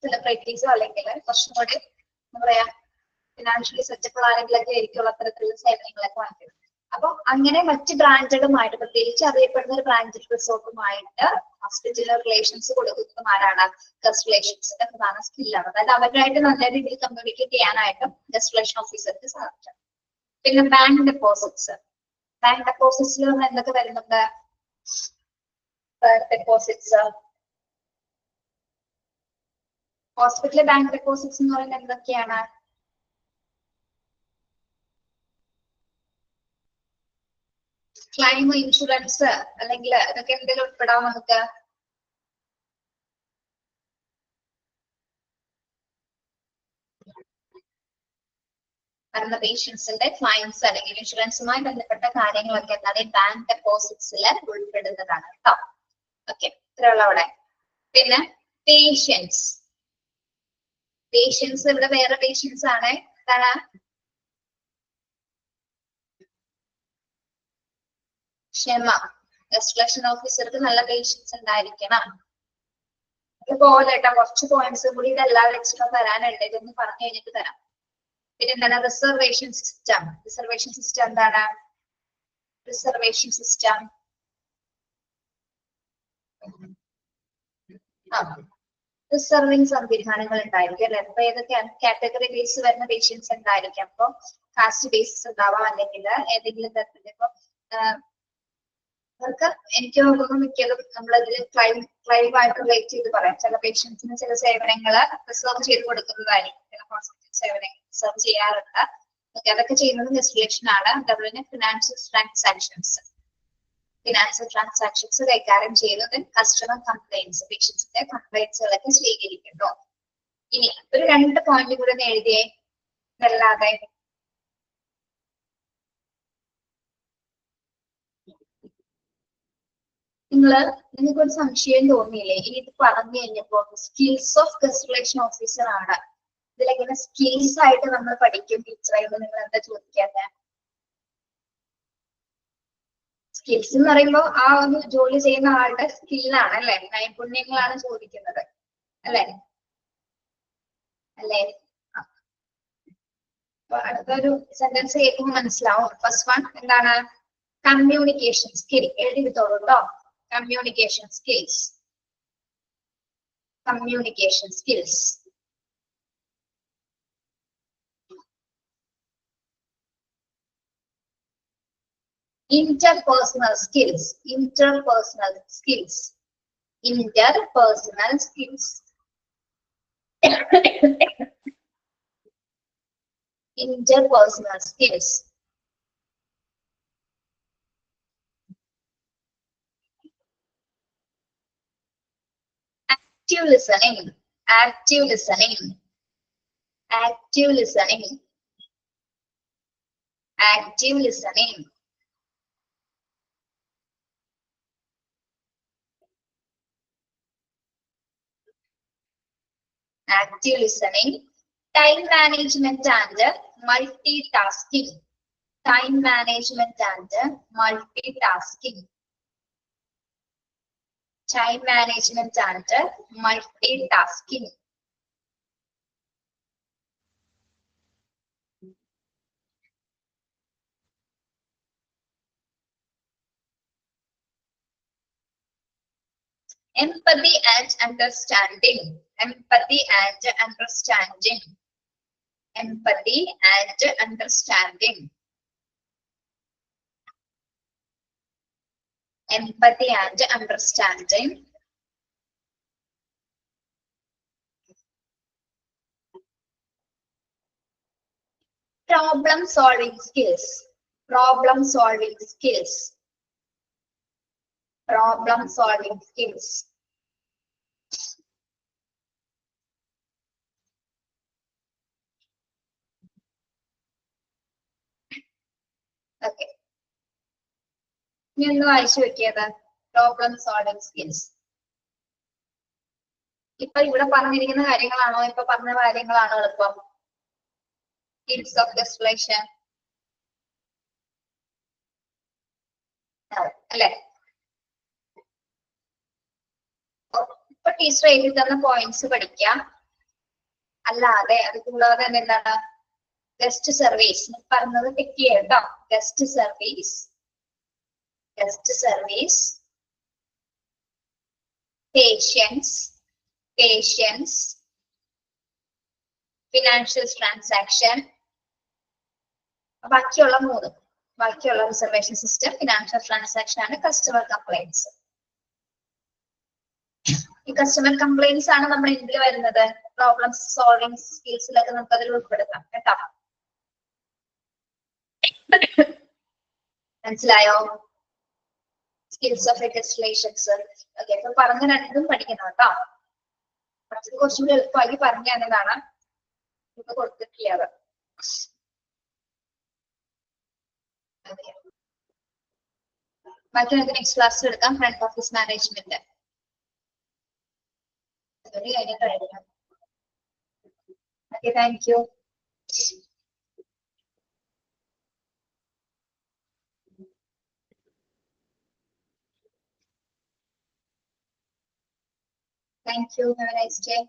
സെലിബ്രിറ്റീസോ അല്ലെങ്കിൽ കുറച്ചും കൂടി എന്താ പറയാ ഫിനാൻഷ്യലി സെറ്റപ്പിൾ ആരെങ്കിലൊക്കെ ആയിരിക്കും അത്തരത്തിലുള്ള സേവനങ്ങളൊക്കെ വാങ്ങിക്കുന്നത്. അപ്പൊ അങ്ങനെ മറ്റ് ബ്രാൻഡുകളുമായിട്ട്, പ്രത്യേകിച്ച് അറിയപ്പെടുന്ന ഒരു ബ്രാൻഡഡ് റിസോർട്ടുമായിട്ട് ഹോസ്പിറ്റൽ റിലേഷൻസ് കൊടുക്കുന്നതും ആരാണ്? ഗസ്റ്റ് റിലേഷൻസിന്റെ പ്രധാന സ്കില്ലാണ്. അതായത് അവരുമായിട്ട് നല്ല രീതിയിൽ കമ്മ്യൂണിക്കേറ്റ് ചെയ്യാനായിട്ടും ഗസ്റ്റ് റിലേഷൻ ഓഫീസർക്ക് സാധിക്കും. പിന്നെ ബാങ്ക് ഡെപ്പോസിറ്റ്സ്. ബാങ്ക് ഡെപ്പോസിറ്റ്സിൽ എന്തൊക്കെ വരുന്നുണ്ട്? ഡെപ്പോസിറ്റ്സ്, ഹോസ്പിറ്റലിലെ ബാങ്ക് ഡെപ്പോസിറ്റ്സ് എന്ന് പറയുന്നത് എന്തൊക്കെയാണ്? ക്ലൈം ഇൻഷുറൻസ് അല്ലെങ്കിൽ ഇതൊക്കെ എന്തെങ്കിലും ഉൾപ്പെടാം നമുക്ക്? വരുന്ന പേഷ്യൻസിന്റെ ക്ലൈംസ് അല്ലെങ്കിൽ ഇൻഷുറൻസുമായി ബന്ധപ്പെട്ട കാര്യങ്ങളൊക്കെ എന്താണ് ബാങ്ക് ഡെപ്പോസിറ്റ്സിൽ ഉൾപ്പെടുന്നതാണ് കേട്ടോ. ഓക്കെ, ഇത്രയുള്ള അവിടെ. പിന്നെ പേഷ്യൻസ്. പേഷ്യൻസ് ഇവിടെ വേറെ പേഷ്യൻസ് ആണ്. എന്താണ്? ക്ഷമ. ഗസ്റ്റ് റിലേഷൻ ഓഫീസർക്ക് നല്ല പേഷ്യൻസ് ഉണ്ടായിരിക്കണം. ഇതുപോലെ കേട്ടോ കുറച്ച് പോയിന്റ്സ് കൂടി ഇതെല്ലാം എക്സ്ട്രാ തരാനുണ്ട്, ഇതൊന്ന് പറഞ്ഞു കഴിഞ്ഞിട്ട് തരാം. പിന്നെ എന്താണ് റിസർവേഷൻ സിസ്റ്റം? റിസർവേഷൻ സിസ്റ്റം എന്താണ്? റിസർവേഷൻ സിസ്റ്റം റിസർവിംഗ് സംവിധാനങ്ങൾ ഉണ്ടായിരിക്കും അല്ലെ? അപ്പൊ ഏതൊക്കെ കാറ്റഗറി ബേസ് വരുന്ന പേഷ്യൻസ് ഉണ്ടായിരിക്കും. അപ്പൊ കാസ്റ്റ് ബേസിസ് ഉണ്ടാവാം, അല്ലെങ്കിൽ ഏതെങ്കിലും തരത്തിൽ ഇപ്പൊ അവർക്ക് എനിക്ക് തോന്നുന്നു മിക്കതും നമ്മളതിൽ ക്ലൈമായിട്ട് റിലേറ്റ് ചെയ്ത് പറയാം. ചില പേഷ്യൻസിന് ചില സേവനങ്ങൾ റിസർവ് ചെയ്ത് കൊടുക്കുന്നതായിരിക്കും, ചില ഹോസ്പിറ്റൽ സേവനങ്ങൾ റിസർവ് ചെയ്യാറുണ്ട്. അതൊക്കെ ചെയ്യുന്നത് ഗസ്റ്റ് റിലേഷൻ ആണ്. അതുപോലെ ഫിനാൻഷ്യൽ ട്രാൻസാക്ഷൻസ് കൈകാര്യം ചെയ്യുന്നത് കസ്റ്റമർ കംപ്ലൈൻസ്, പേഷ്യൻസിന്റെ കംപ്ലൈൻസുകളൊക്കെ സ്വീകരിക്കുന്നു. ഇനി ഒരു 2 പോയിന്റ് കൂടെ എഴുതിയേ. ഇതല്ലാതെ നിങ്ങൾക്ക് ഒരു സംശയം തോന്നിയില്ലേ? ഇനി ഇത് പറഞ്ഞു കഴിഞ്ഞപ്പോ skills of guest relation officer ആണ് ഇതിലെങ്ങനെ സ്കിൽസ് ആയിട്ട് നമ്മൾ പഠിക്കും ടീച്ചറായിട്ട് നിങ്ങൾ എന്താ ചോദിക്കാത്ത? സ്കിൽസ് എന്ന് പറയുമ്പോൾ ആ ഒരു ജോലി ചെയ്യുന്ന ആളുടെ സ്കില്ലാണ് അല്ലെ, നൈപുണ്യങ്ങളാണ് ചോദിക്കുന്നത് അല്ലെ അല്ലെ. അപ്പൊ അടുത്തൊരു സെന്റൻസ് കേൾക്കുമ്പോൾ മനസ്സിലാവും. ഫസ്റ്റ് വൺ എന്താണ്? Communication skill. എഴുതിത്തോളൂ കേട്ടോ. Communication skills. Communication skills. Interpersonal skills. Interpersonal skills. Interpersonal skills. Interpersonal skills. Active listening. Active listening. Active listening. Active listening. Active listening. Time management and multitasking. Time management and multitasking. Time management and multitasking. Empathy and understanding. Empathy and understanding. Empathy and understanding. Empathy and understanding. Problem solving skills. Problem solving skills. Problem solving skills. Okay. ഇനി ഒന്ന് വായിച്ചു വെക്കിയത് problem solving skills. ഇപ്പൊ ഇവിടെ പറഞ്ഞിരിക്കുന്ന കാര്യങ്ങളാണോ ഇപ്പൊ പറഞ്ഞ കാര്യങ്ങളാണോ എളുപ്പം? Skills of ഡെസ്റ്റിലേഷൻ അല്ലെ? ഇപ്പൊ ടീച്ചർ എഴുതി തന്ന പോയിന്റ്സ് പഠിക്കാം. അല്ലാതെ അത് കൂടാതെ തന്നെ എന്താണ് ഗസ്റ്റ് സർവീസ് പറഞ്ഞത് ടിക്ക് ചെയ്യാം കേട്ടോ. Guest service. Guest service, patience, patience, financial transaction. ബാക്കിയുള്ള മൂന്ന്, ബാക്കിയുള്ള റിസർവേഷൻ സിസ്റ്റം, ഫിനാൻഷ്യൽ ട്രാൻസാക്ഷൻ ആണ് കസ്റ്റമർ കംപ്ലൈൻസ്. ഈ കസ്റ്റമർ കംപ്ലൈൻസ് ആണ് നമ്മൾ എന്തിൽ വരുന്നത്? പ്രോബ്ലം സോൾവിംഗ് സ്കിൽസിലൊക്കെ നമുക്ക് അതിൽ ഉൾപ്പെടുത്താം കേട്ടോ. മനസ്സിലായോ? Skills of ഡെസ്റ്റിലേഷൻസ്. ഓക്കെ, അപ്പൊ പറഞ്ഞ രണ്ടും പഠിക്കണം കേട്ടോ. കുറച്ചുകൂടി എളുപ്പമായി പറഞ്ഞു തന്നതാണ് ഇപ്പൊ കൊടുത്തിട്ടുള്ളത്. ബാക്കി നമുക്ക് നെക്സ്റ്റ് ക്ലാസ്സിൽ എടുക്കാം. ഫ്രണ്ട് ഓഫീസ് മാനേജ്മെന്റ് കഴിഞ്ഞിട്ടായിരിക്കും. Okay, thank you. Thank you. Have a nice day.